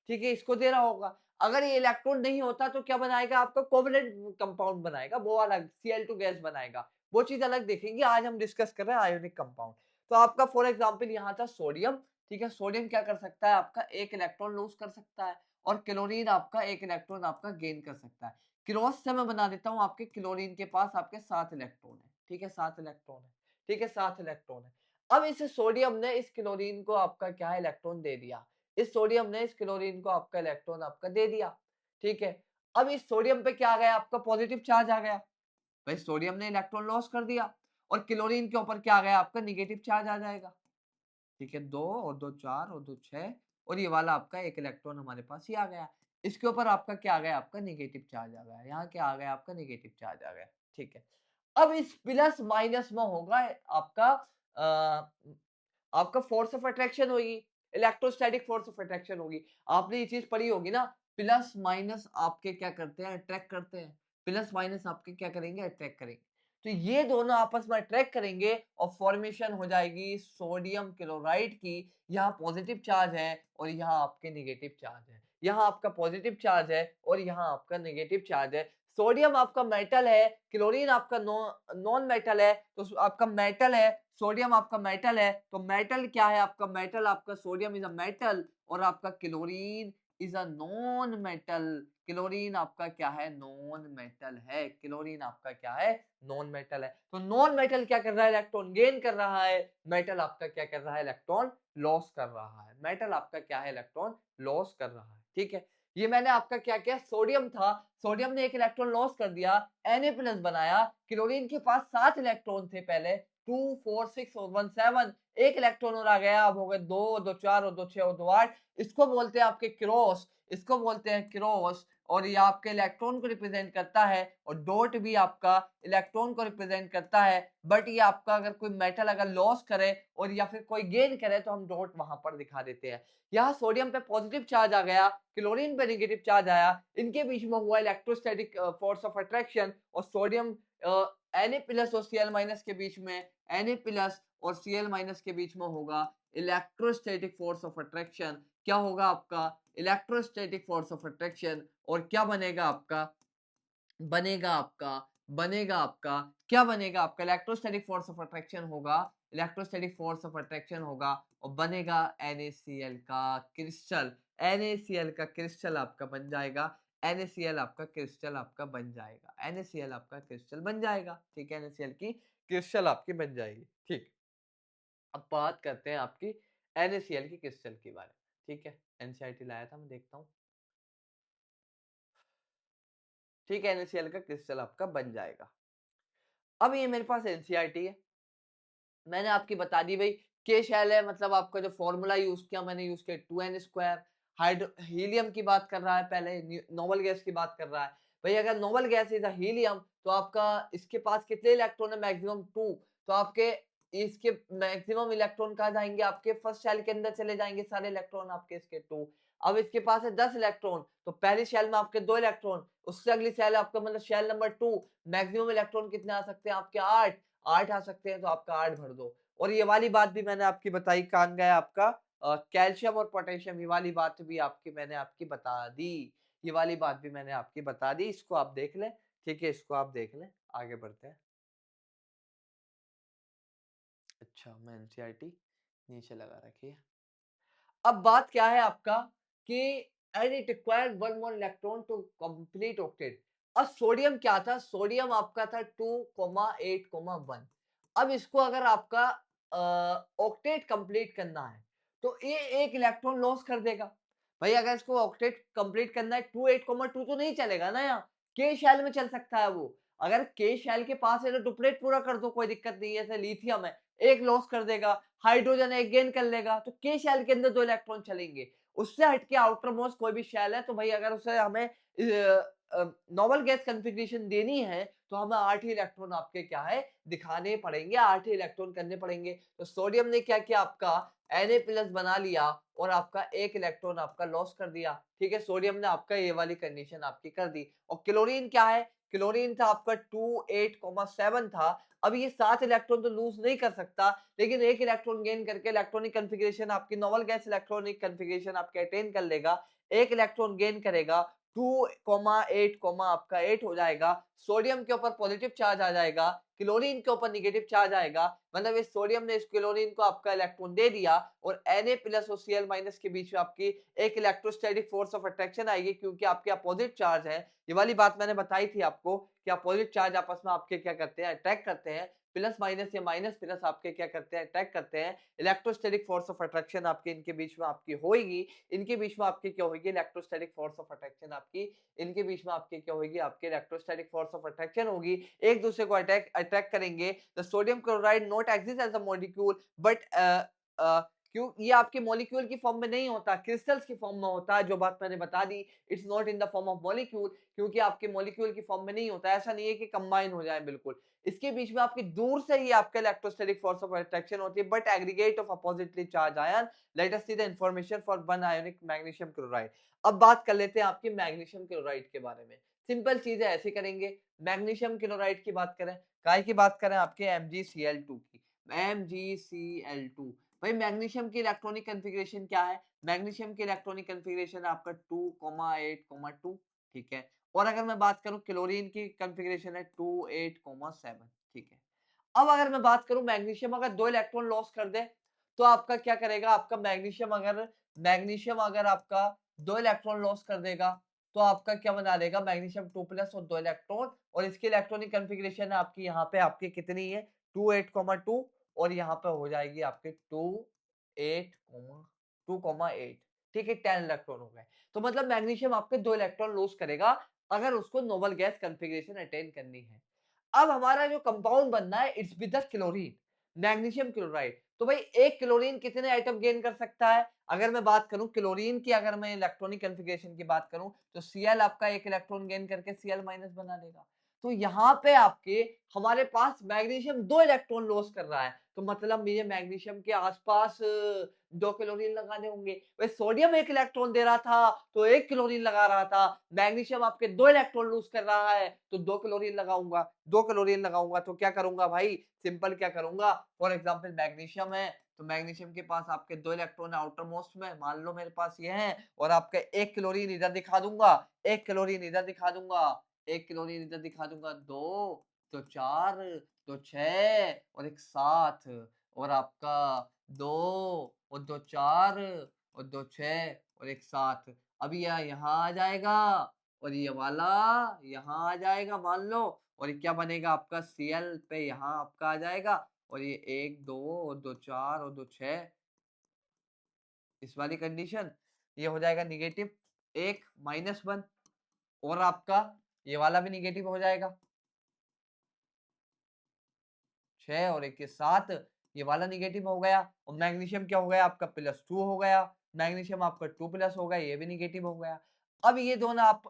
ठीक है, इसको दे रहा होगा। अगर ये इलेक्ट्रॉन नहीं होता तो क्या बनाएगा आपका, कोवैलेंट कंपाउंड बनाएगा, वो अलग Cl2 गैस बनाएगा, वो चीज अलग देखेंगे। आज हम डिस्कस कर रहे हैं आयोनिक कंपाउंड। तो आपका फॉर एग्जांपल यहाँ था सोडियम, ठीक है, सोडियम क्या कर सकता है आपका, एक इलेक्ट्रॉन लूज कर सकता है, और क्लोरीन आपका एक इलेक्ट्रॉन आपका गेन कर सकता है। क्रॉस से मैं बना देता हूँ, आपके क्लोरीन के पास आपके 7 इलेक्ट्रॉन है, ठीक है, 7 इलेक्ट्रॉन है, ठीक है, 7 इलेक्ट्रॉन है। अब इस सोडियम ने इस क्लोरीन को आपका क्या है, इलेक्ट्रॉन दे दिया, इस सोडियम ने इस क्लोरीन को आपका इलेक्ट्रॉन आपका दे दिया, ठीक है। अब इस सोडियम पे क्या आ गया आपका, पॉजिटिव चार्ज आ गया, भाई सोडियम ने इलेक्ट्रॉन लॉस कर दिया, और क्लोरीन के ऊपर क्या आ गया आपका, निगेटिव चार्ज आ जाएगा, ठीक है, 2 और 2 4 और 2 6, और ये वाला आपका एक इलेक्ट्रॉन हमारे पास ही आ गया। इसके ऊपर आपका क्या आ गया, आपका नेगेटिव चार्ज आ गया, यहाँ क्या आ गया आपका, नेगेटिव चार्ज आ गया, ठीक है। अब इस प्लस माइनस में होगा आपका आपका फोर्स ऑफ अट्रैक्शन होगी, इलेक्ट्रोस्टैटिक फोर्स ऑफ अट्रैक्शन होगी। आपने ये चीज पढ़ी होगी ना, प्लस माइनस आपके क्या करते हैं, अट्रैक्ट करते हैं, प्लस माइनस आपके क्या करेंगे, अट्रैक्ट करेंगे। तो ये दोनों आपस में अट्रैक्ट करेंगे और फॉर्मेशन हो जाएगी सोडियम क्लोराइड की। यहाँ पॉजिटिव चार्ज है और यहाँ आपके नेगेटिव चार्ज है, यहाँ आपका पॉजिटिव चार्ज है और यहाँ आपका नेगेटिव चार्ज है। सोडियम आपका मेटल है, क्लोरीन आपका नॉन मेटल है, तो आपका मेटल है, सोडियम आपका मेटल है, तो मेटल क्या है आपका, मेटल आपका सोडियम इज अ मेटल, और आपका chlorine is a non metal. Chlorine आपका क्या है, नॉन मेटल है, क्लोरीन आपका क्या है, नॉन मेटल है। तो नॉन मेटल क्या कर रहा है, इलेक्ट्रॉन गेन कर रहा है, मेटल आपका क्या कर रहा है, इलेक्ट्रॉन लॉस कर रहा है, मेटल आपका क्या है, इलेक्ट्रॉन लॉस कर रहा है, ठीक है। ये मैंने आपका क्या किया, सोडियम था, सोडियम ने एक इलेक्ट्रॉन लॉस कर दिया, Na+ बनाया, क्लोरीन के पास 7 इलेक्ट्रॉन थे पहले, 2 4 6 और 1 7, एक इलेक्ट्रॉन और आ गया, अब हो गए 2 2 4 और 2 6 और 2 8। इसको बोलते हैं आपके क्रॉस, इसको बोलते हैं क्रॉस, और ये आपके इलेक्ट्रॉन को रिप्रेजेंट करता है, और डॉट भी आपका इलेक्ट्रॉन को रिप्रेजेंट करता है। बट ये आपका अगर कोई मेटल अगर लॉस करे और या फिर कोई गेन करे तो हम डॉट वहां पर दिखा देते हैं। यहाँ सोडियम पे पॉजिटिव चार्ज आ गया, क्लोरीन पे नेगेटिव चार्ज आया, इनके बीच में हुआ इलेक्ट्रोस्टैटिक फोर्स ऑफ अट्रैक्शन, और सोडियम Na+ और Cl- के बीच में, Na+ और Cl- के बीच में होगा इलेक्ट्रोस्टैटिक फोर्स ऑफ अट्रैक्शन। क्या होगा आपका, इलेक्ट्रोस्टैटिक फोर्स ऑफ अट्रैक्शन, और क्या बनेगा आपका, बनेगा आपका बनेगा आपका क्या बनेगा आपका, इलेक्ट्रोस्टैटिक फोर्स ऑफ अट्रैक्शन होगा, इलेक्ट्रोस्टैटिक फोर्स ऑफ अट्रैक्शन होगा, और बनेगा NaCl का क्रिस्टल, NaCl का क्रिस्टल आपका बन जाएगा, NaCl आपका क्रिस्टल आपका बन जाएगा, NaCl आपका क्रिस्टल बन जाएगा, ठीक है, NaCl की क्रिस्टल आपकी बन जाएगी, ठीक। अब बात करते हैं आपकी NaCl की क्रिस्टल के बारे में, ठीक है, एनसीईआरटी लाया था, मैं देखता हूँ, ठीक है, NaCl का क्रिस्टल आपका बन जाएगा। अब ये मेरे पास एनसीईआरटी है, मैंने आपकी बता दी भाई, के शेल है, मतलब आपका जो फॉर्मूला यूज किया मैंने यूज किया 2n²। हाइड्रो हीलियम की बात कर रहा है, पहले नोबल गैस की बात कर रहा है। भाई अगर नोबल गैस इज हीलियम तो आपका इसके पास कितने इलेक्ट्रॉन है, मैक्सिमम 2, तो आपके इसके मैक्सिमम इलेक्ट्रॉन कहाँ जाएंगे, आपके फर्स्ट शेल के अंदर चले जाएंगे सारे इलेक्ट्रॉन आपके इसके 2। अब इसके पास है 10 इलेक्ट्रॉन, तो पहली शेल में आपके 2 इलेक्ट्रॉन, उससे अगली शेल आपका मतलब शेल नंबर 2, मैक्सिमम इलेक्ट्रॉन कितने आ सकते हैं आपके 8, 8 आ सकते हैं, तो आपका 8 भर दो। और ये वाली बात भी मैंने आपकी बताई, कान गया आपका कैल्शियम और पोटेशियम, ये वाली बात भी आपकी मैंने आपकी बता दी, ये वाली बात भी मैंने आपकी बता दी, इसको आप देख लें, ठीक है, इसको आप देख लें, आगे बढ़ते हैं। अच्छा, मैं एनसीईआरटी नीचे लगा रखी है। अब बात क्या है आपका कि and it required one more electron to complete octet. अब सोडियम क्या था, सोडियम आपका था 2,8,1। अब इसको अगर आपका ऑक्टेट कंप्लीट करना है तो ये एक इलेक्ट्रॉन लॉस कर देगा। भाई अगर इसको ऑक्टेट कंप्लीट करना है 2,8,2 तो नहीं चलेगा ना, यहाँ के शेल में चल सकता है वो। अगर के शेल के पास है तो डुप्लेट पूरा कर दो, कोई दिक्कत नहीं है, जैसे लिथियम है, एक लॉस कर देगा, हाइड्रोजन एक गेन कर लेगा, तो k शेल के अंदर 2 इलेक्ट्रॉन चलेंगे। उससे हटके आउटर मोस्ट कोई भी शेल है तो भाई अगर उसे हमें नॉर्मल गैस कॉन्फ़िगरेशन देनी है तो हमें 8 ही इलेक्ट्रॉन आपके क्या है दिखाने पड़ेंगे, 8 ही इलेक्ट्रॉन करने पड़ेंगे। तो सोडियम ने क्या किया आपका Na+ बना लिया और आपका एक इलेक्ट्रॉन आपका लॉस कर दिया। ठीक है, सोडियम ने आपका ये वाली कंडीशन आपकी कर दी। और क्लोरीन क्या है? क्लोरीन था आपका 2 8,7 था। अब ये 7 इलेक्ट्रॉन तो लूज नहीं कर सकता, लेकिन एक इलेक्ट्रॉन गेन करके इलेक्ट्रॉनिक कॉन्फ़िगरेशन आपकी नॉर्मल गैस इलेक्ट्रॉनिक कॉन्फ़िगरेशन आपके अटेन कर लेगा। एक इलेक्ट्रॉन गेन करेगा, 2,8, आपका 8 हो जाएगा। सोडियम के ऊपर पॉजिटिव चार्ज आ जाएगा, क्लोरीन के ऊपर नेगेटिव चार्ज आएगा। मतलब इस सोडियम ने इस क्लोरीन को आपका इलेक्ट्रॉन दे दिया और Na+ और Cl- के बीच में आपकी एक इलेक्ट्रोस्टैटिक फोर्स ऑफ अट्रैक्शन आएगी, क्योंकि आपके अपोजिट चार्ज है। ये वाली बात मैंने बताई थी आपको कि अपोजिट चार्ज आपस में आपके क्या करते हैं, अट्रैक्ट करते हैं। प्लस माइनस या माइनस प्लस आपके क्या करते हैं, अट्रैक्ट करते हैं। इलेक्ट्रोस्टैटिक फोर्स ऑफ अट्रैक्शन आपके इनके बीच में आपकी होगी। इनके बीच में आपकी क्या होगी, इलेक्ट्रोस्टैटिक फोर्स ऑफ अट्रैक्शन आपकी इनके बीच में आपकी क्या होगी, आपके इलेक्ट्रोस्टैटिक फोर्स ऑफ अट्रैक्शन होगी। एक दूसरे को अट्रैक्ट करेंगे। The sodium chloride not exist as a molecule but क्यों ये आपके मॉलिक्यूल की फॉर्म में नहीं होता, क्रिस्टल्स की फॉर्म में होता है। जो बात मैंने बता दी, it's not in the form of molecule, क्योंकि आपके मॉलिक्यूल की फॉर्म में नहीं होता। ऐसा नहीं है कि कंबाइन हो जाए बिल्कुल। इसके बीच में आपकी दूर से ही आपका इलेक्ट्रोस्टैटिक फोर्स ऑफ अट्रैक्शन होती है, but aggregate of oppositely charge ion. Let us see the information for one ionic magnesium chloride. अब बात कर लेते हैं आपकी मैग्नीशियम क्लोराइड के बारे में। सिंपल चीज है, ऐसे करेंगे। मैग्नीशियम क्लोराइड की बात करें, काय की बात करें, आपके MgCl2 की। MgCl2 भाई मैग्नीशियम की इलेक्ट्रॉनिक कॉन्फ़िगरेशन क्या है? मैग्नीशियम की इलेक्ट्रॉनिक कॉन्फ़िगरेशन आपका 2,8,2, ठीक है। और अगर मैं बात करूं क्लोरीन की कॉन्फ़िगरेशन है 2,8,7, ठीक है। अब अगर मैं बात करूं मैग्नीशियम अगर 2 इलेक्ट्रॉन लॉस कर दे तो आपका क्या करेगा, आपका मैग्नीशियम अगर आपका 2 इलेक्ट्रॉन लॉस कर देगा तो आपका क्या बना देगा, मैग्नीशियम 2+ और 2 इलेक्ट्रॉन। और इसकी इलेक्ट्रॉनिक कॉन्फ़िगरेशन है आपकी यहाँ पे आपकी कितनी है, 2,8,2 और यहाँ पे हो जाएगी आपके 2,8, ठीक है, 10 इलेक्ट्रॉन हो गए। तो मतलब मैग्नीशियम आपके 2 इलेक्ट्रॉन लॉस करेगा अगर उसको नोबल गैस कॉन्फ़िगरेशन अटेन करनी है। अब हमारा जो कंपाउंड बनना है it's with the chlorine, magnesium chloride. तो भाई एक क्लोरीन कितने आइटम गेन कर सकता है? अगर मैं बात करूं क्लोरीन की, अगर मैं इलेक्ट्रॉनिक कॉन्फ़िगरेशन की बात करूं तो Cl आपका एक इलेक्ट्रॉन गेन करके Cl- बना देगा। तो यहाँ पे आपके हमारे पास मैग्नीशियम 2 इलेक्ट्रॉन लॉस कर रहा है, तो मतलब मुझे मैग्नीशियम के आसपास 2 क्लोरीन लगाने होंगे। वही सोडियम 1 इलेक्ट्रॉन दे रहा था तो 1 क्लोरीन लगा रहा था। मैग्नीशियम आपके 2 इलेक्ट्रॉन लूज कर रहा है तो 2 क्लोरीन लगाऊंगा। 2 क्लोरीन लगाऊंगा तो क्या करूंगा भाई, सिंपल क्या करूंगा, फॉर एग्जांपल मैग्नीशियम है तो मैग्नीशियम के पास आपके 2 इलेक्ट्रॉन आउटर मोस्ट में, मान लो मेरे पास ये है, और आपका 1 क्लोरीन इधर दिखा दूंगा, 1 क्लोरीन इधर दिखा दूंगा, 1 क्लोरीन इधर दिखा दूंगा, 2 तो 4 तो 6 और एक 7, और आपका 2 और 2 4 और 2 6 और एक 7। अब ये यहाँ आ जाएगा और ये वाला यहाँ आ जाएगा मान लो, और ये क्या बनेगा आपका Cl पे यहाँ आपका आ जाएगा, और ये 1 2 और 2 4 और 2 6, इस वाली कंडीशन ये हो जाएगा निगेटिव 1 -1, और आपका ये वाला भी निगेटिव हो जाएगा 6 और 1 के 7, ये वाला निगेटिव हो गया। और मैग्नीशियम क्या हो गया आपका +2 हो गया, मैग्नीशियम आपका 2+ हो गया, ये भी निगेटिव हो गया। अब ये दोनों आप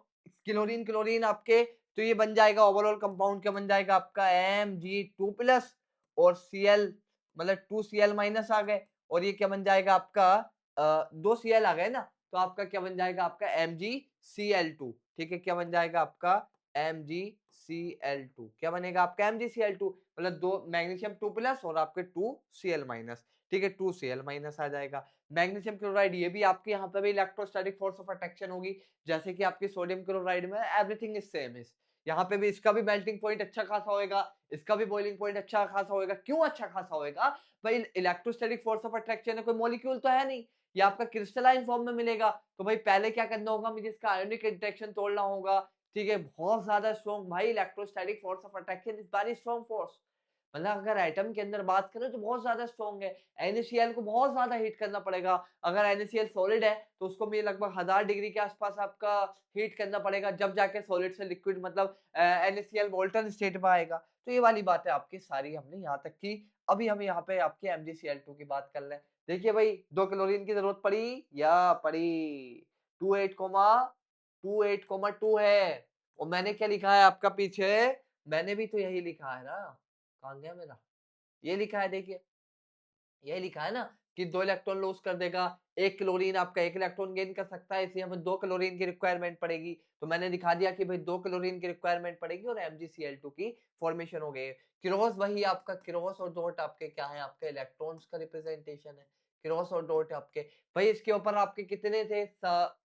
क्लोरीन क्लोरीन आपके, तो ये बन जाएगा ओवरऑल कंपाउंड क्या बन जाएगा आपका Mg2+ और Cl, मतलब 2Cl- आ गए, और ये क्या बन जाएगा आपका 2 Cl आ गए ना, तो आपका क्या बन जाएगा आपका MgCl2, ठीक है, क्या बन जाएगा आपका MgCl2, क्या बनेगा आपका MgCl2, मतलब 2 मैग्नीशियम 2+ और आपके 2Cl-, ठीक है, 2Cl- आ जाएगा। मैग्नीशियम क्लोराइड ये भी आपके यहाँ पे भी इलेक्ट्रोस्टैटिक फोर्स ऑफ अट्रैक्शन होगी, जैसे कि आपकी सोडियम क्लोराइड में एवरीथिंग इज सेम इज। यहाँ पे भी इसका भी मेल्टिंग पॉइंट अच्छा खासा होएगा, इसका भी बॉइलिंग पॉइंट अच्छा खासा होएगा। क्यों अच्छा खासा होएगा भाई, इलेक्ट्रोस्टैटिक फोर्स ऑफ अट्रैक्शन है, कोई मॉलिक्यूल तो है नहीं, ये आपका क्रिस्टलाइन फॉर्म में मिलेगा। तो भाई पहले क्या करना होगा, मुझे इसका आयोनिक इंटरेक्शन तोड़ना होगा, ठीक है, बहुत ज्यादा स्ट्रॉन्ग भाई, electrostatic force of attraction is very strong force. मतलब अगर एटम के अंदर बात करें तो बहुत ज्यादा स्ट्रॉन्ग है। NaCl को बहुत ज्यादा हीट करना पड़ेगा। अगर NaCl सॉलिड है तो उसको मुझे लगभग 1000 डिग्री के आसपास आपका हीट करना पड़ेगा, जब जाके सॉलिड से लिक्विड मतलब NaCl मोल्टन स्टेट में आएगा। तो ये वाली बातें आपकी सारी हमने यहाँ तक की। अभी हम यहाँ पे आपके MgCl2 की बात कर लें। देखिए भाई 2 क्लोरीन की ज़रूरत पड़ी या पड़ी 28,2 है और मैंने क्या लिखा है आपका पीछे? मैंने भी तो यही लिखा है ना, कहाँ गया मेरा? ये लिखा है देखिए। यही लिखा है ना कि 2 इलेक्ट्रॉन लॉस कर देगा, 1 क्लोरीन आपका 1 इलेक्ट्रॉन गेन कर सकता है, इसलिए हमें 2 क्लोरीन की रिक्वायरमेंट पड़ेगी। तो मैंने दिखा दिया कि भाई 2 क्लोरीन की रिक्वायरमेंट पड़ेगी और MgCl2 की फॉर्मेशन हो गई है। क्रॉस वही आपका क्रॉस और डॉट आपके क्या है? आपके इलेक्ट्रॉन्स का रिप्रेजेंटेशन है। क्रॉस और डॉट आपके भाई इसके ऊपर आपके कितने थे?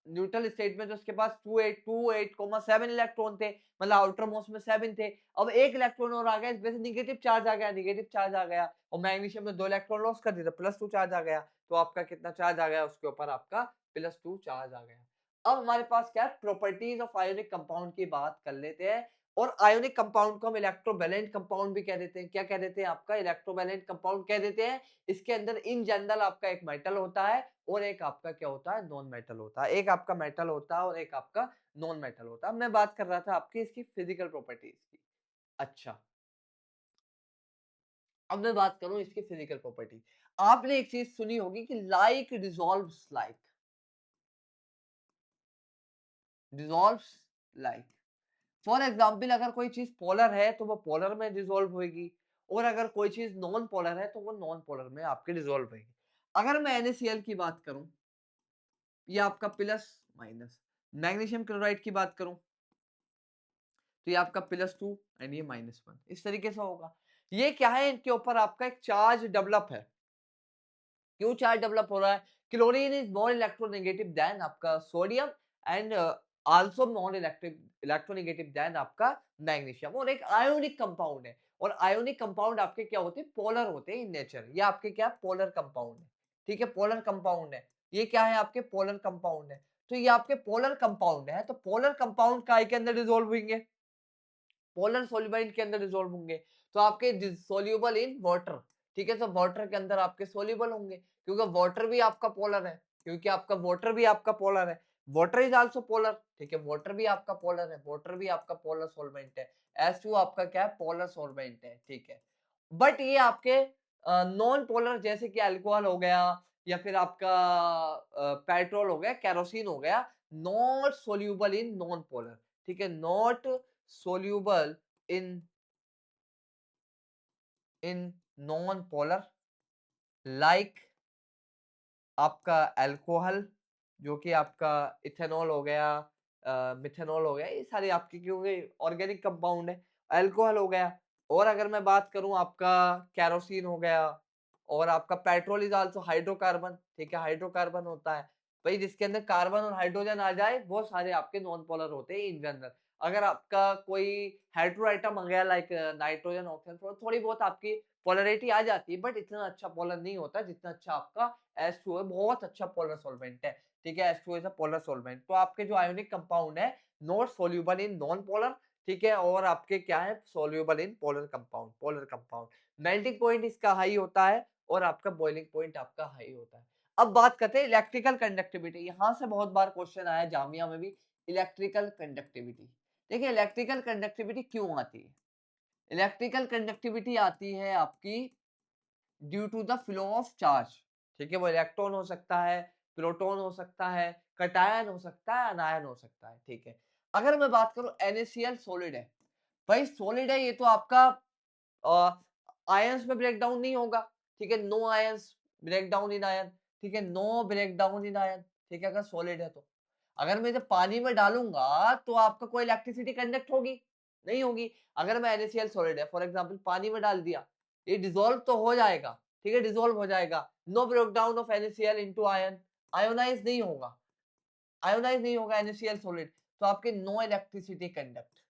न्यूट्रल स्टेट में तो उसके पास 28,7 इलेक्ट्रॉन थे, मतलब आउटर मोस्ट में 7 थे। अब 1 इलेक्ट्रॉन और आ गया, इसमें से नेगेटिव चार्ज आ गया, नेगेटिव चार्ज आ गया और मैग्नीशियम में 2 इलेक्ट्रॉन लॉस कर दिया तो +2 चार्ज आ गया। तो आपका कितना चार्ज आ गया? उसके ऊपर आपका +2 चार्ज आ गया। अब हमारे पास क्या है? प्रॉपर्टीज ऑफ आयोनिक कंपाउंड की बात कर लेते हैं और आयोनिक कंपाउंड को हम इलेक्ट्रोवैलेंट कंपाउंड भी कह देते हैं। क्या कह देते हैं? आपका इलेक्ट्रोवैलेंट कंपाउंड कह देते हैं। इसके अंदर इन जनरल आपका एक मेटल होता है और एक आपका क्या होता है? नॉन मेटल होता है। एक आपका मेटल होता है और एक आपका नॉन मेटल होता है। मैं बात कर रहा था आपकी इसकी फिजिकल प्रॉपर्टीज की। अच्छा, अब मैं बात करूं इसकी फिजिकल प्रॉपर्टी। आपने एक चीज सुनी होगी कि like dissolves like, dissolves like. For example अगर कोई चीज पोलर है तो वो पोलर में डिसॉल्व होगी और अगर कोई चीज नॉन पोलर है तो वो नॉन पोलर में आपके डिसॉल्व होगी। अगर मैं NaCl की बात करूं, ये आपका प्लस माइनस। मैग्नीशियम क्लोराइड की बात करूं तो ये आपका +2 एंड ये -1, इस तरीके से होगा। ये क्या है? इनके ऊपर आपका एक चार्ज डेवलप है। क्यों चार्ज डेवलप हो रहा है? Chlorine is more electronegative than आपका sodium and also more electronegative than आपका मैग्नीशियम और एक आयोनिक कंपाउंड है और आयोनिक कंपाउंड आपके क्या होते हैं? पोलर होते हैं इन नेचर। ये आपके क्या पोलर कंपाउंड है। ठीक है, पोलर कंपाउंड है। ये क्या है? आपके पोलर कंपाउंड है। तो ये आपके पोलर कंपाउंड है तो पोलर कंपाउंड काय के अंदर डिसॉल्व होंगे? पोलर सॉल्युबल के अंदर डिसॉल्व होंगे तो आपके सोल्यूबल इन वाटर। ठीक है, तो वाटर के अंदर आपके सोल्यूबल होंगे क्योंकि वाटर भी आपका पोलर है, क्योंकि आपका वाटर भी आपका पोलर है। Water is also polar. ठीक है, वाटर भी आपका पोलर है, वाटर भी आपका पोलर सॉल्वेंट है। H2 आपका क्या है? पोलर सॉल्वेंट है। ठीक है, बट ये आपके नॉन पोलर जैसे कि अल्कोहल हो गया या फिर आपका पेट्रोल हो गया, केरोसिन हो गया, not soluble in non polar. ठीक है, not soluble in non-polar like आपका अल्कोहल जो कि आपका इथेनॉल हो गया, मिथेनॉल हो गया, ये सारे आपके क्योंकि ऑर्गेनिक कंपाउंड है। अल्कोहल हो गया और अगर मैं बात करूं आपका केरोसिन हो गया और आपका पेट्रोल इज आल्सो हाइड्रोकार्बन। ठीक है, हाइड्रोकार्बन होता है भाई जिसके अंदर कार्बन और हाइड्रोजन आ जाए वो सारे आपके नॉन पोलर होते हैं इन जनरल। अगर आपका कोई हेटेरो आइटम आ गया लाइक नाइट्रोजन ऑक्सीजन थोड़ी बहुत आपकी पोलरिटी आ जाती है बट इतना अच्छा पोलर नहीं होता जितना अच्छा आपका H2 है, बहुत अच्छा पोलर सॉल्वेंट है। ठीक है, H2 is a polar solvent. तो आपके जो आयोनिक कंपाउंड है not soluble in non polar. ठीक है, और आपके क्या है? Soluble in polar compound, polar compound. Melting point इसका हाई होता है और आपका बॉइलिंग पॉइंट आपका हाई होता है। अब बात करते हैं इलेक्ट्रिकल कंडक्टिविटी। यहां से बहुत बार क्वेश्चन आया जामिया में भी, इलेक्ट्रिकल कंडक्टिविटी। देखिए इलेक्ट्रिकल कंडक्टिविटी क्यों आती है? इलेक्ट्रिकल कंडक्टिविटी आती है आपकी due to the flow of charge. ठीक है, वो इलेक्ट्रॉन हो सकता है, प्रोटॉन हो सकता है, कटायन हो सकता है, अनायन हो सकता है। ठीक है, अगर मैं बात करूं NaCl सॉलिड है, भाई सॉलिड है ये तो आपका आयंस में ब्रेक डाउन नहीं होगा। ठीक है, no ions break down in ion. ठीक है, no break down in ion. ठीक है, अगर सॉलिड है तो अगर मैं इसे पानी में डालूंगा तो आपका कोई इलेक्ट्रिसिटी कंडक्ट होगी? नहीं होगी। अगर मैं NaCl सॉलिड है फॉर एग्जांपल पानी में डाल दिया, ये डिसॉल्व तो हो जाएगा। ठीक है, डिसॉल्व हो जाएगा। No break down of NaCl into ion, ionise नहीं होगा, आयोनाइज नहीं होगा NaCl सॉलिड, तो आपके नो इलेक्ट्रिसिटी कंडक्ट।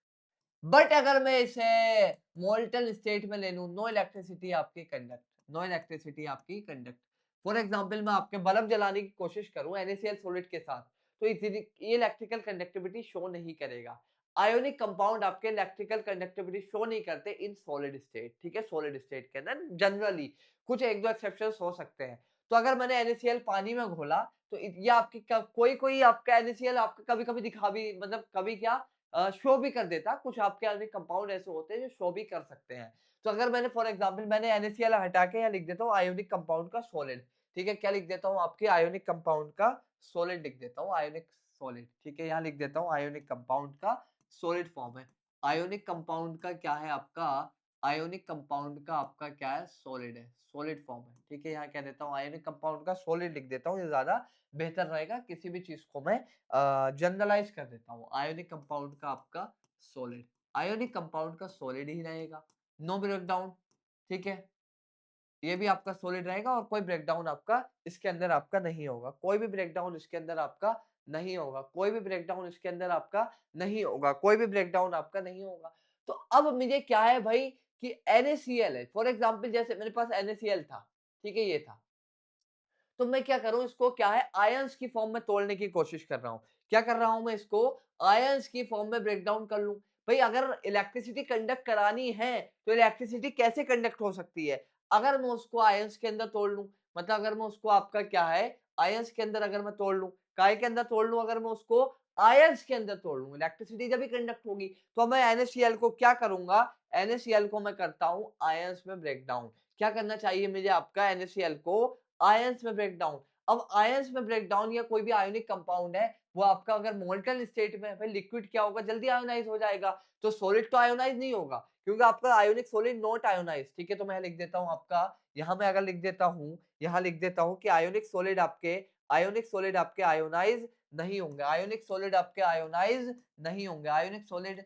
बट अगर मैं इसे मोल्टन स्टेट में ले लूं, नो इलेक्ट्रिसिटी आपकी कंडक्ट, नो इलेक्ट्रिसिटी आपकी कंडक्ट। फॉर एग्जांपल मैं आपके बल्ब जलाने की कोशिश करूं NaCl सॉलिड के साथ तो ये इलेक्ट्रिकल कंडक्टिविटी शो नहीं करेगा। आयोनिक कंपाउंड आपके इलेक्ट्रिकल कंडक्टिविटी शो नहीं करते इन सॉलिड स्टेट। ठीक है, सॉलिड स्टेट के अंदर जनरली कुछ एक दो एक्सेप्शंस हो सकते हैं। तो अगर मैंने NaCl पानी में घोला तो ये आपकी कोई कोई आपका NaCl आपका कभी कभी दिखा भी मतलब कभी क्या शो भी कर देता, कुछ आपके आयोनिक कंपाउंड ऐसे होते हैं जो शो भी कर सकते हैं। तो अगर मैंने फॉर एग्जांपल मैंने NaCl हटा के यहाँ लिख देता हूँ आयोनिक कंपाउंड का सॉलिड, ठीक है? क्या लिख देता हूँ आपके आयोनिक कंपाउंड का सॉलिड लिख देता हूँ, आयोनिक सॉलिड, ठीक है? यहाँ लिख देता हूँ आयोनिक कंपाउंड का सॉलिड फॉर्म है। आयोनिक कंपाउंड का क्या है आपका, आयोनिक कंपाउंड का आपका क्या है, सॉलिड है, सॉलिड फॉर्म है, ठीक है? यहाँ क्या देता हूँ आयोनिक कंपाउंड का सॉलिड लिख देता हूँ, ये ज्यादा बेहतर रहेगा। किसी भी चीज को मैं जनरलाइज कर देता हूँ, आयोनिक कंपाउंड का आपका सॉलिड, आयोनिक कंपाउंड का सॉलिड ही रहेगा, नो ब्रेकडाउन, ठीक है? ये भी आपका सॉलिड रहेगा और कोई ब्रेकडाउन आपका इसके अंदर आपका नहीं होगा, कोई भी ब्रेकडाउन इसके अंदर आपका नहीं होगा, कोई भी ब्रेकडाउन इसके अंदर आपका नहीं होगा, कोई भी ब्रेकडाउन आपका नहीं होगा। तो अब मुझे क्या है भाई कि NaCl है, फॉर एग्जांपल जैसे मेरे पास NaCl था, ठीक है? ये था, तो मैं क्या करूं, इसको क्या है आयंस की फॉर्म में तोड़ने की कोशिश कर रहा हूं। क्या कर रहा हूं मैं, इसको आयंस की फॉर्म में ब्रेक डाउन कर लूं। भाई अगर इलेक्ट्रिसिटी कंडक्ट करानी है तो इलेक्ट्रिसिटी कैसे कंडक्ट हो सकती है, अगर मैं उसको आयंस के अंदर तोड़ लूं, मतलब अगर मैं उसको आपका क्या है आयंस के अंदर अगर मैं तोड़ लूं, काय के अंदर तोड़ लूं, अगर मैं उसको आयंस के अंदर तोड़ लूं, इलेक्ट्रिसिटी जब भी कंडक्ट होगी। तो मैं NaCl को क्या करूंगा, NaCl को मैं करता हूं आयंस में ब्रेक डाउन। क्या करना चाहिए मुझे आपका, NaCl को आयंस में ब्रेक डाउन। अब आयंस में ब्रेक डाउन या कोई भी आयोनिक कंपाउंड है वो आपका अगर मोल्टन स्टेट में है, भाई लिक्विड क्या होगा, जल्दी आयोनाइज हो जाएगा। तो सॉलिड तो आयोनाइज नहीं होगा क्योंकि आपका आयोनिक सॉलिड नॉट आयोनाइज, ठीक है? तो मैं लिख देता हूं आपका, यहां मैं अगर लिख देता हूं, यहां लिख देता हूं कि आयोनिक सॉलिड आपके आयोनाइज नहीं होंगे, आयोनिक सॉलिड आपके आयोनाइज नहीं होंगे, ionic solid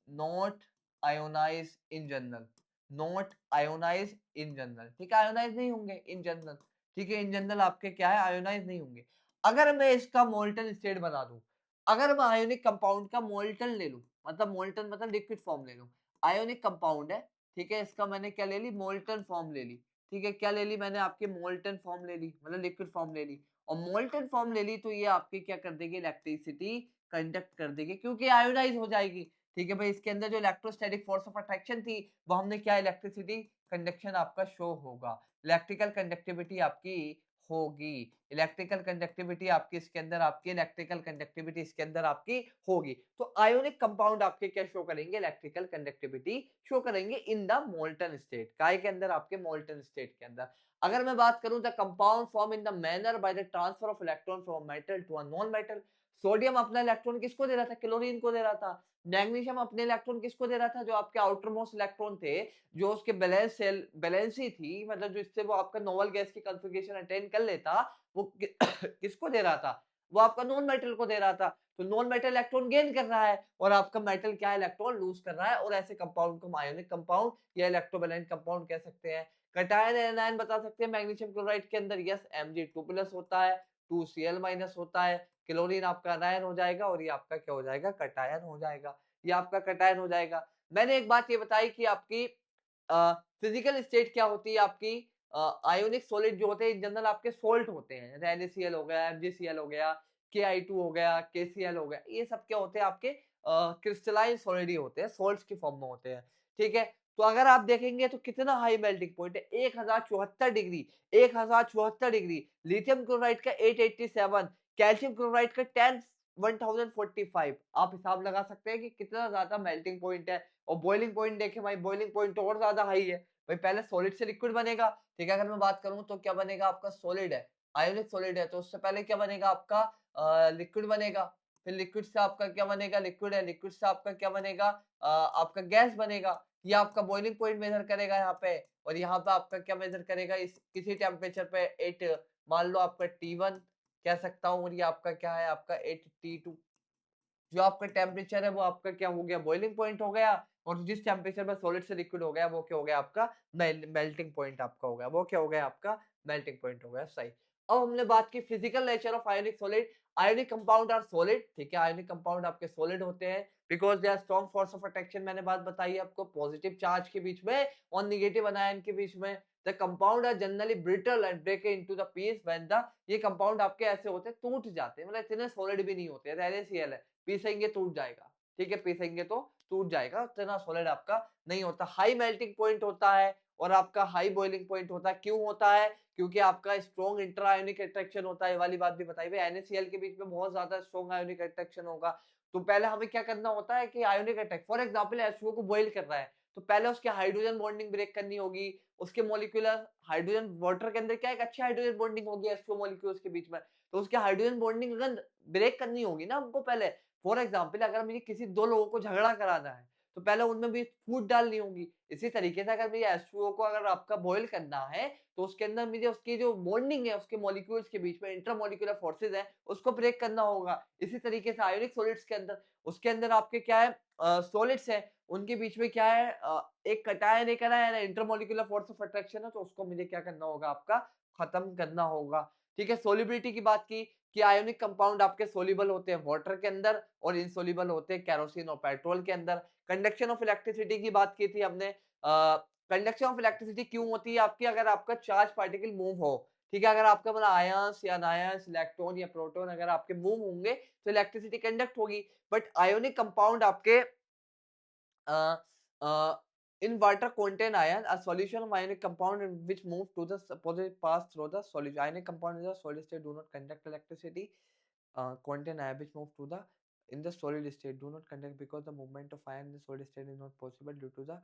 not ionise in general, not ionise in general, ठीक है? आयोनाइज नहीं होंगे इन जनरल, ठीक है? इन जनरल आपके क्या है आयोनाइज नहीं होंगे। अगर मैं इसका मोल्टन स्टेट बना दूं, अगर मैं आयोनिक कंपाउंड का मोल्टन ले लूं, मतलब मोल्टन मतलब लिक्विड फॉर्म ले लूं, आयोनिक कंपाउंड है, ठीक है? इसका मैंने क्या ले ली, मोल्टन फॉर्म ले ली, ठीक है? क्या ले ली मैंने, आपकी मोल्टन फॉर्म ले ली, मतलब लिक्विड फॉर्म ले ली। और मोल्टन फॉर्म ले ली तो ये आपकी क्या कर देगी, इलेक्ट्रिसिटी कंडक्ट कर देगी क्योंकि आयोनाइज हो जाएगी, ठीक है भाई? इसके अंदर जो इलेक्ट्रोस्टैटिक फोर्स ऑफ अट्रैक्शन थी वो हमने क्या, इलेक्ट्रिसिटी कंडक्शन आपका शो होगा, इलेक्ट्रिकल कंडक्टिविटी आपकी होगी, इलेक्ट्रिकल कंडक्टिविटी आपकी इसके अंदर आपकी इलेक्ट्रिकल कंडक्टिविटी इसके अंदर आपकी होगी। तो आयोनिक कंपाउंड आपके क्या शो करेंगे, इलेक्ट्रिकल कंडक्टिविटी शो करेंगे इन द मोल्टन स्टेट, काय के अंदर, आपके मोल्टन स्टेट के अंदर। अगर मैं बात करूं the compound form in the manner by the transfer of electron from metal to a non metal. Sodium अपना इलेक्ट्रॉन किसको दे रहा था, क्लोरीन को दे रहा था। मैग्नीशियम अपने इलेक्ट्रॉन किसको दे रहा था, जो आपके आउटर मोस्ट इलेक्ट्रॉन थे, जो उसके बैलेंस सेल बैलेंस ही थी, मतलब जो इससे वो आपका नोबल गैस की कॉन्फ़िगरेशन अटेन कर लेता, वो किसको दे रहा था, वो आपका नॉन मेटल को दे रहा था। तो नॉन मेटल इलेक्ट्रॉन गेन कर रहा है और आपका मेटल क्या है, इलेक्ट्रॉन लूज कर रहा है, और ऐसे कंपाउंड को आयोनिक कंपाउंड या इलेक्ट्रोवैलेंट कंपाउंड कह सकते हैं। कटायन एनायन बता सकते हैं मैग्नीशियम क्लोराइड के अंदर, यस Mg2+ होता है, 2Cl- होता है, क्लोरीन आपका आनायन हो जाएगा और ये आपका क्या हो जाएगा, कटायन हो जाएगा, ये आपका कटायन हो जाएगा। मैंने एक बात ये बताई कि आपकी फिजिकल स्टेट क्या होती है आपकी, आयोनिक सॉलिड जो होते हैं इन जनरल आपके सोल्ट होते हैं, जैसे NaCl हो गया, MgCl हो गया, Ki2 हो गया, KCl हो गया, ये सब क्या होते हैं आपके क्रिस्टलाइन सॉलिड ही होते हैं, सॉल्ट्स की फॉर्म में होते हैं, ठीक है? तो अगर आप देखेंगे तो कितना हाई मेल्टिंग पॉइंट है, 1074 डिग्री, 1074 डिग्री, लिथियम क्लोराइड का 887, कैल्शियम क्लोराइड का 1045। आप हिसाब लगा सकते हैं कि कितना ज्यादा मेल्टिंग पॉइंट है। और बॉइलिंग पॉइंट देखें भाई, बॉइलिंग पॉइंट तो और ज्यादा हाई है भाई, पहले सॉलिड से लिक्विड बनेगा, ठीक है? अगर मैं बात करूं तो क्या बनेगा आपका, सॉलिड है, आयोनिक सॉलिड है, तो उससे पहले क्या बनेगा आपका, लिक्विड बनेगा, फिर लिक्विड से आपका क्या बनेगा, लिक्विड है, लिक्विड से आपका क्या बनेगा, आपका गैस बनेगा, ये आपका बॉइलिंग पॉइंट मेजर करेगा यहाँ पे, और यहाँ पे आपका क्या मेजर करेगा, इस किसी टेम्परेचर पे 8, मान लो आपका T1 कह सकता हूँ, और ये आपका क्या है, आपका 8 T2, जो आपका टेम्परेचर है वो आपका क्या हो गया, बॉइलिंग पॉइंट हो गया, और जिस टेम्परेचर पर सॉलिड से लिक्विड हो गया वो क्या हो गया, आपका मेल्टिंग पॉइंट आपका हो गया, वो क्या हो गया, आपका मेल्टिंग पॉइंट हो गया, सही। अब हमने बात की physical nature of ionic solid. Ionic compound are solid, ठीक है? आयोनिक कंपाउंड आपके सॉलिड होते हैं because they are strong force of attraction, मैंने बात बताई है आपको, पॉजिटिव चार्ज के बीच में और निगेटिव आयन के बीच में। The compound are generally brittle and break into the piece when the, ये कंपाउंड आपके ऐसे होते हैं टूट जाते हैं, मतलब इतने सॉलिड भी नहीं होते, NaCl है, पीसेंगे टूट जाएगा, ठीक है? पीसेंगे तो टूट जाएगा, इतना सॉलिड आपका नहीं होता। हाई मेल्टिंग पॉइंट होता है और आपका हाई बॉइलिंग पॉइंट होता है, क्यों होता है, क्योंकि आपका स्ट्रॉन्ग इंट्रा आयोनिक अट्रैक्शन होता है, ये वाली बात भी बताई भाई, NaCl के बीच में बहुत ज्यादा स्ट्रॉन्ग आयोनिक अट्रैक्शन होगा, तो पहले हमें क्या करना होता है कि ionic attack, for example H2O को बॉयल कर रहा है, तो पहले उसके हाइड्रोजन बॉन्डिंग ब्रेक करनी होगी, उसके मॉलिक्यूलर हाइड्रोजन, वाटर के अंदर क्या है, एक अच्छी हाइड्रोजन बॉन्डिंग होगी H2O मॉलिक्यूल्स के बीच में, तो उसके हाइड्रोजन बॉन्डिंग अगर ब्रेक करनी होगी ना हमको पहले, फॉर एग्जांपल अगर मुझे किसी 2 लोगों को झगड़ा कराना है, तो पहले उनमें भी फूट डालनी होगी। इसी तरीके से अगर मुझे H2O को अगर आपका बॉयल करना है, तो उसके अंदर मुझे उसकी जो बॉन्डिंग है, उसके मॉलिक्यूल्स के बीच में इंटरमॉलिक्यूलर फोर्सेस हैं, उसको ब्रेक करना होगा। इसी तरीके से आयोनिक सॉलिड्स के अंदर, उसके अंदर आपके क्या है, सॉलिड्स हैं, उनके बीच में क्या है, एक कटायन, एक एनायन है, इंटरमॉलिक्यूलर फोर्स ऑफ अट्रैक्शन है, तो उसको मुझे क्या करना होगा, आपका खत्म करना होगा। ठीक है, सोलिबिलिटी की बात की कि आयोनिक कंपाउंड आपके सोल्यूबल होते हैं वाटर के अंदर और इनसोल्यूबल होते हैं केरोसिन और पेट्रोल के अंदर। कंडक्शन ऑफ इलेक्ट्रिसिटी की बात की थी हमने। कंडक्शन ऑफ इलेक्ट्रिसिटी क्यों होती है आपकी, अगर आपका चार्ज पार्टिकल मूव हो, ठीक है, अगर आपका मतलब आयंस या अनायंस, इलेक्ट्रॉन या प्रोटॉन अगर आपके मूव होंगे तो इलेक्ट्रिसिटी कंडक्ट होगी। बट आयोनिक कंपाउंड आपके uh, uh, in water contain ion, a solution of ionic compound in which move to the opposite path through the solution. Ionic compound is a solid state, do not conduct electricity. Contain ion which move to the in the solid state do not conduct because the movement of ion in the solid state is not possible due to the,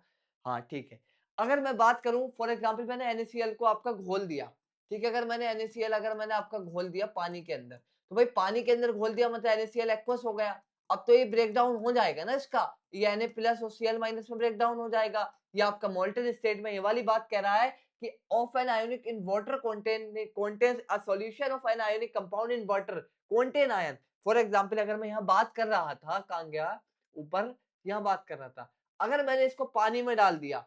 हाँ ठीक है। अगर मैं बात करूं for example मैंने NaCl को आपका घोल दिया, ठीक है, अगर मैंने NaCl अगर मैंने आपका घोल दिया पानी के अंदर, तो भाई पानी के अंदर घोल दिया मतलब NaCl एक्वस हो गया। अब तो ये ब्रेक डाउन हो जाएगा ना इसका, ये Na प्लस और Cl माइनस में ब्रेक डाउन हो जाएगा। ये आपका मोल्टन स्टेट में ये वाली बात कह रहा है कि of an ionic in water contains a solution of an ionic compound in water contain ion। For example अगर मैं यहाँ बात कर रहा था, कहाँ गया ऊपर, यहाँ बात कर रहा था, अगर मैंने इसको पानी में डाल दिया,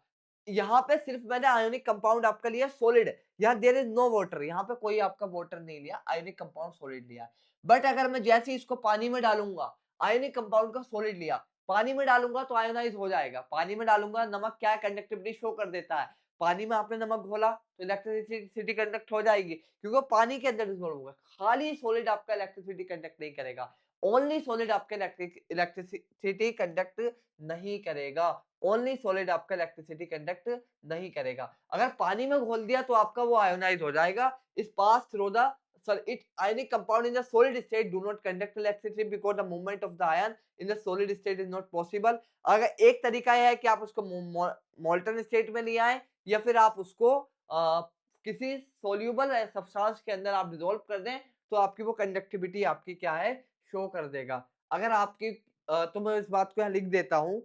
यहाँ पे सिर्फ मैंने आयोनिक कंपाउंड आपका लिया सॉलिड, यहाँ देयर इज नो वाटर, यहाँ पे कोई आपका वाटर नहीं लिया, आयोनिक कंपाउंड सॉलिड लिया। बट अगर मैं जैसे ही इसको पानी में डालूंगा, आयोनिक कंपाउंड का सॉलिड लिया, पानी में डालूंगा तो आयोनाइज हो जाएगा, पानी में डालूंगा, नमक क्या है, कंडक्टिविटी शो कर देता है, पानी में आपने नमक घोला तो इलेक्ट्रिसिटी कंडक्ट हो जाएगी क्योंकि पानी के अंदर डिसॉल्व होगा। खाली सॉलिड आपका इलेक्ट्रिसिटी कंडक्ट नहीं करेगा, ओनली सॉलिड आपका इलेक्ट्रिसिटी कंडक्ट नहीं करेगा, ओनली सॉलिड आपका इलेक्ट्रिसिटी कंडक्ट नहीं करेगा। अगर पानी में घोल दिया तो आपका वो आयोनाइज हो जाएगा। इस pass through the it ionic compound in the solid state do not conduct electricity because the movement of the ion in the solid state is not possible। अगर एक तरीका यह है कि आप उसको मोल्टन स्टेट में ले आए या फिर आप उसको किसी सोल्यूबल सब्सटेंस के अंदर आप डिसॉल्व कर दें तो आपकी वो कंडक्टिविटी आपकी क्या है, शो कर देगा। अगर आपकी तो मैं इस बात को यहाँ लिख देता हूँ,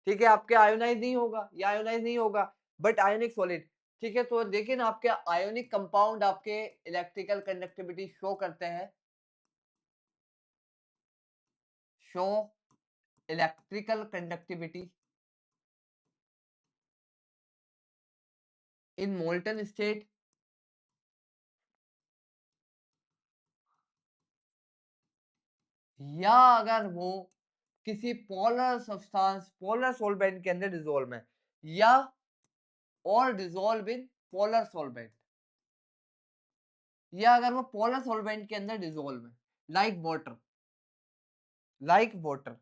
ठीक है, आपके आयोनाइज नहीं होगा, ये आयोनाइज नहीं होगा, बट आयोनिक सॉलिड, ठीक है। तो देखिए ना आपके आयोनिक कंपाउंड आपके इलेक्ट्रिकल कंडक्टिविटी शो करते हैं, शो इलेक्ट्रिकल कंडक्टिविटी इन मोल्टन स्टेट या अगर वो किसी पोलर सब्सटेंस, पोलर सॉल्वेंट के अंदर डिसॉल्व है या और डिसॉल्व इन पोलर सॉल्वेंट, या अगर वो पोलर सॉल्वेंट के अंदर डिसॉल्व है, लाइक वाटर, लाइक वाटर।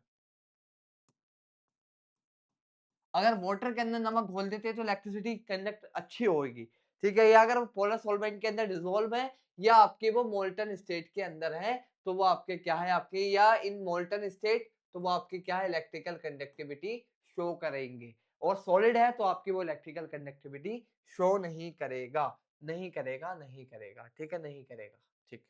अगर वाटर के अंदर नमक घोल देते हैं तो इलेक्ट्रिसिटी कंडक्ट अच्छी होगी, ठीक है, या अगर वो पोलर सॉल्वेंट के अंदर डिसॉल्व है या आपके वो मोल्टन स्टेट के अंदर है तो वो आपके क्या है, आपके या इन मोल्टन स्टेट तो वो आपके क्या है, इलेक्ट्रिकल कंडक्टिविटी शो करेंगे। और सॉलिड है तो आपकी वो इलेक्ट्रिकल कंडक्टिविटी शो नहीं करेगा, नहीं करेगा, नहीं करेगा, ठीक है, नहीं करेगा। ठीक,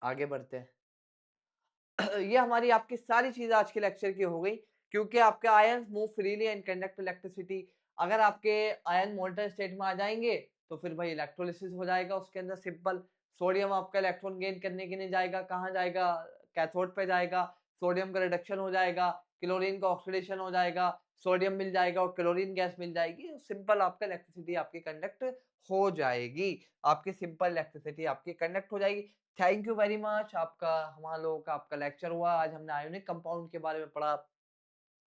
आगे बढ़ते हैं। ये हमारी आपकी सारी चीजें आज के लेक्चर की हो गई, क्योंकि आपके ions move freely and conduct electricity. अगर आपके आयन मोल्टन स्टेट में आ जाएंगे तो फिर भाई इलेक्ट्रोलिसिस हो जाएगा उसके अंदर, सिंपल। सोडियम आपका इलेक्ट्रॉन गेन करने के लिए जाएगा, कहाँ जाएगा, कैथोड पे जाएगा, सोडियम का रिडक्शन हो जाएगा, क्लोरीन का ऑक्सीडेशन हो जाएगा, सोडियम मिल जाएगा और क्लोरीन गैस मिल जाएगी, सिंपल आपका इलेक्ट्रिसिटी आपकी कंडक्ट हो जाएगी, आपकी सिंपल इलेक्ट्रिसिटी आपकी कंडक्ट हो जाएगी। थैंक यू वेरी मच, आपका हमारा लोगों का आपका लेक्चर हुआ। आज हमने आयोनिक कंपाउंड के बारे में पढ़ा,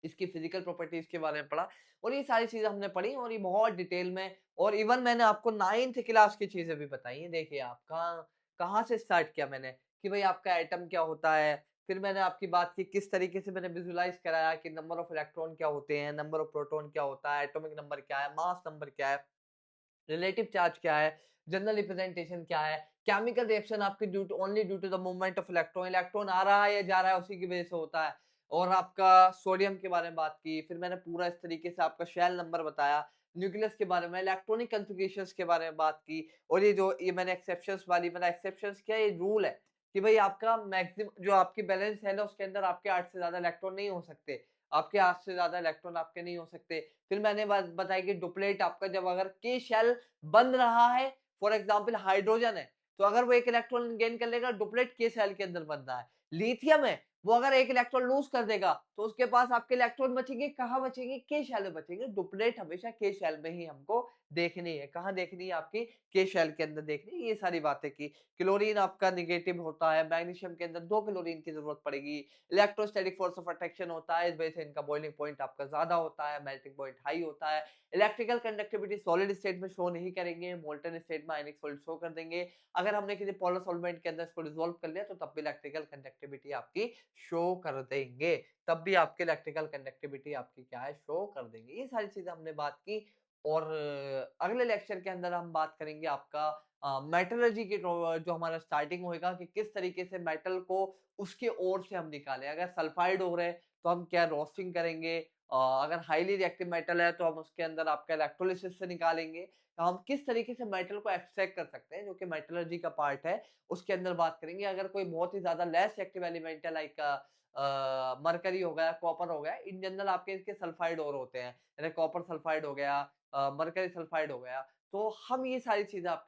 इसकी फिजिकल प्रॉपर्टीज के बारे में पढ़ा और ये सारी चीजें हमने पढ़ी और ये बहुत डिटेल में, और इवन मैंने आपको 9th क्लास की चीजें भी बताई हैं। देखिए आप कहाँ कहाँ से स्टार्ट किया मैंने कि भाई आपका एटम क्या होता है, फिर मैंने आपकी बात की किस तरीके से मैंने विजुलाइज कराया कि नंबर ऑफ इलेक्ट्रॉन क्या होते हैं, नंबर ऑफ प्रोटॉन क्या होता है, एटॉमिक नंबर क्या है, मास नंबर क्या है, रिलेटिव चार्ज क्या है, जनरल रिप्रेजेंटेशन क्या है, केमिकल रिएक्शन आपकी only due to the movement of electron, electron आ रहा है या जा रहा है उसी की वजह से होता है। और आपका सोडियम के बारे में बात की, फिर मैंने पूरा इस तरीके से आपका शेल नंबर बताया, न्यूक्लियस के बारे में, इलेक्ट्रॉनिक कॉन्फ़िगरेशंस के बारे में बात की। और ये मैंने एक्सेप्शंस वाली, मतलब एक्सेप्शंस क्या है, ये रूल है कि भाई आपका मैक्सिमम जो आपकी बैलेंस सेल है उसके अंदर आपके 8 से ज्यादा इलेक्ट्रॉन नहीं हो सकते, आपके 8 से ज्यादा इलेक्ट्रॉन आपके नहीं हो सकते। फिर मैंने बात बताई कि डुप्लेट आपका जब अगर के शेल बन रहा है, फॉर एग्जांपल हाइड्रोजन है, तो अगर वो एक इलेक्ट्रॉन गेन कर लेगा, डुप्लेट के शेल के अंदर बन रहा है। लिथियम है, वो अगर एक इलेक्ट्रॉन लूज कर देगा, तो उसके पास आपके इलेक्ट्रॉन बचेंगे, कहाँ बचेंगे, के शेल में बचेंगे। डुप्लेट हमेशा के शेल में ही हमको देखनी है। कहाँ देखनी है, आपकी के शेल के अंदर देखनी है। ये सारी बातें की। क्लोरीन आपका नेगेटिव होता है, मैग्नीशियम के अंदर 2 क्लोरीन की जरूरत पड़ेगी। इलेक्ट्रोस्टैटिक फोर्स ऑफ अट्रैक्शन होता है, इस वजह से इनका बॉइलिंग पॉइंट आपका ज्यादा होता है, मेल्टिंग पॉइंट हाई होता है। इलेक्ट्रिकल कंडक्टिविटी सॉलिड स्टेट में शो नहीं करेंगे, मोल्टन स्टेट में आयनिक सॉलिड शो कर देंगे। अगर हमने किसी पोलर सॉल्वेंट के अंदर इसको डिसॉल्व कर लिया, तो तब भी इलेक्ट्रिकल कंडक्टिविटी आपकी शो कर देंगे। तब भी आपकी इलेक्ट्रिकल कंडक्टिविटी आपकी क्या है, शो कर देंगे। ये सारी चीजें हमने बात की। और अगले लेक्चर के अंदर हम बात करेंगे आपका मेटलर्जी के जो हमारा स्टार्टिंग होएगा कि किस तरीके से मेटल को उसके ओर से हम निकालें। अगर सल्फाइड हो रहे हैं तो हम क्या रोस्टिंग करेंगे, अगर हाईली रिएक्टिव मेटल है तो हम उसके अंदर आपका इलेक्ट्रोलिसिस से निकालेंगे। तो हम किस तरीके से मेटल को एक्सट्रैक्ट कर सकते हैं, जो कि मेटलर्जी का पार्ट है, उसके अंदर बात करेंगे। अगर कोई बहुत ही ज्यादा लेस एक्टिव एलिमेंट है, लाइक मरकरी हो गया, कॉपर हो गया, इन जनरल आपके इसके सल्फाइड और होते हैं, जैसे कॉपर सल्फाइड हो गया, मरकरी सल्फाइड हो गया। तो हम ये सारी चीजें आपकी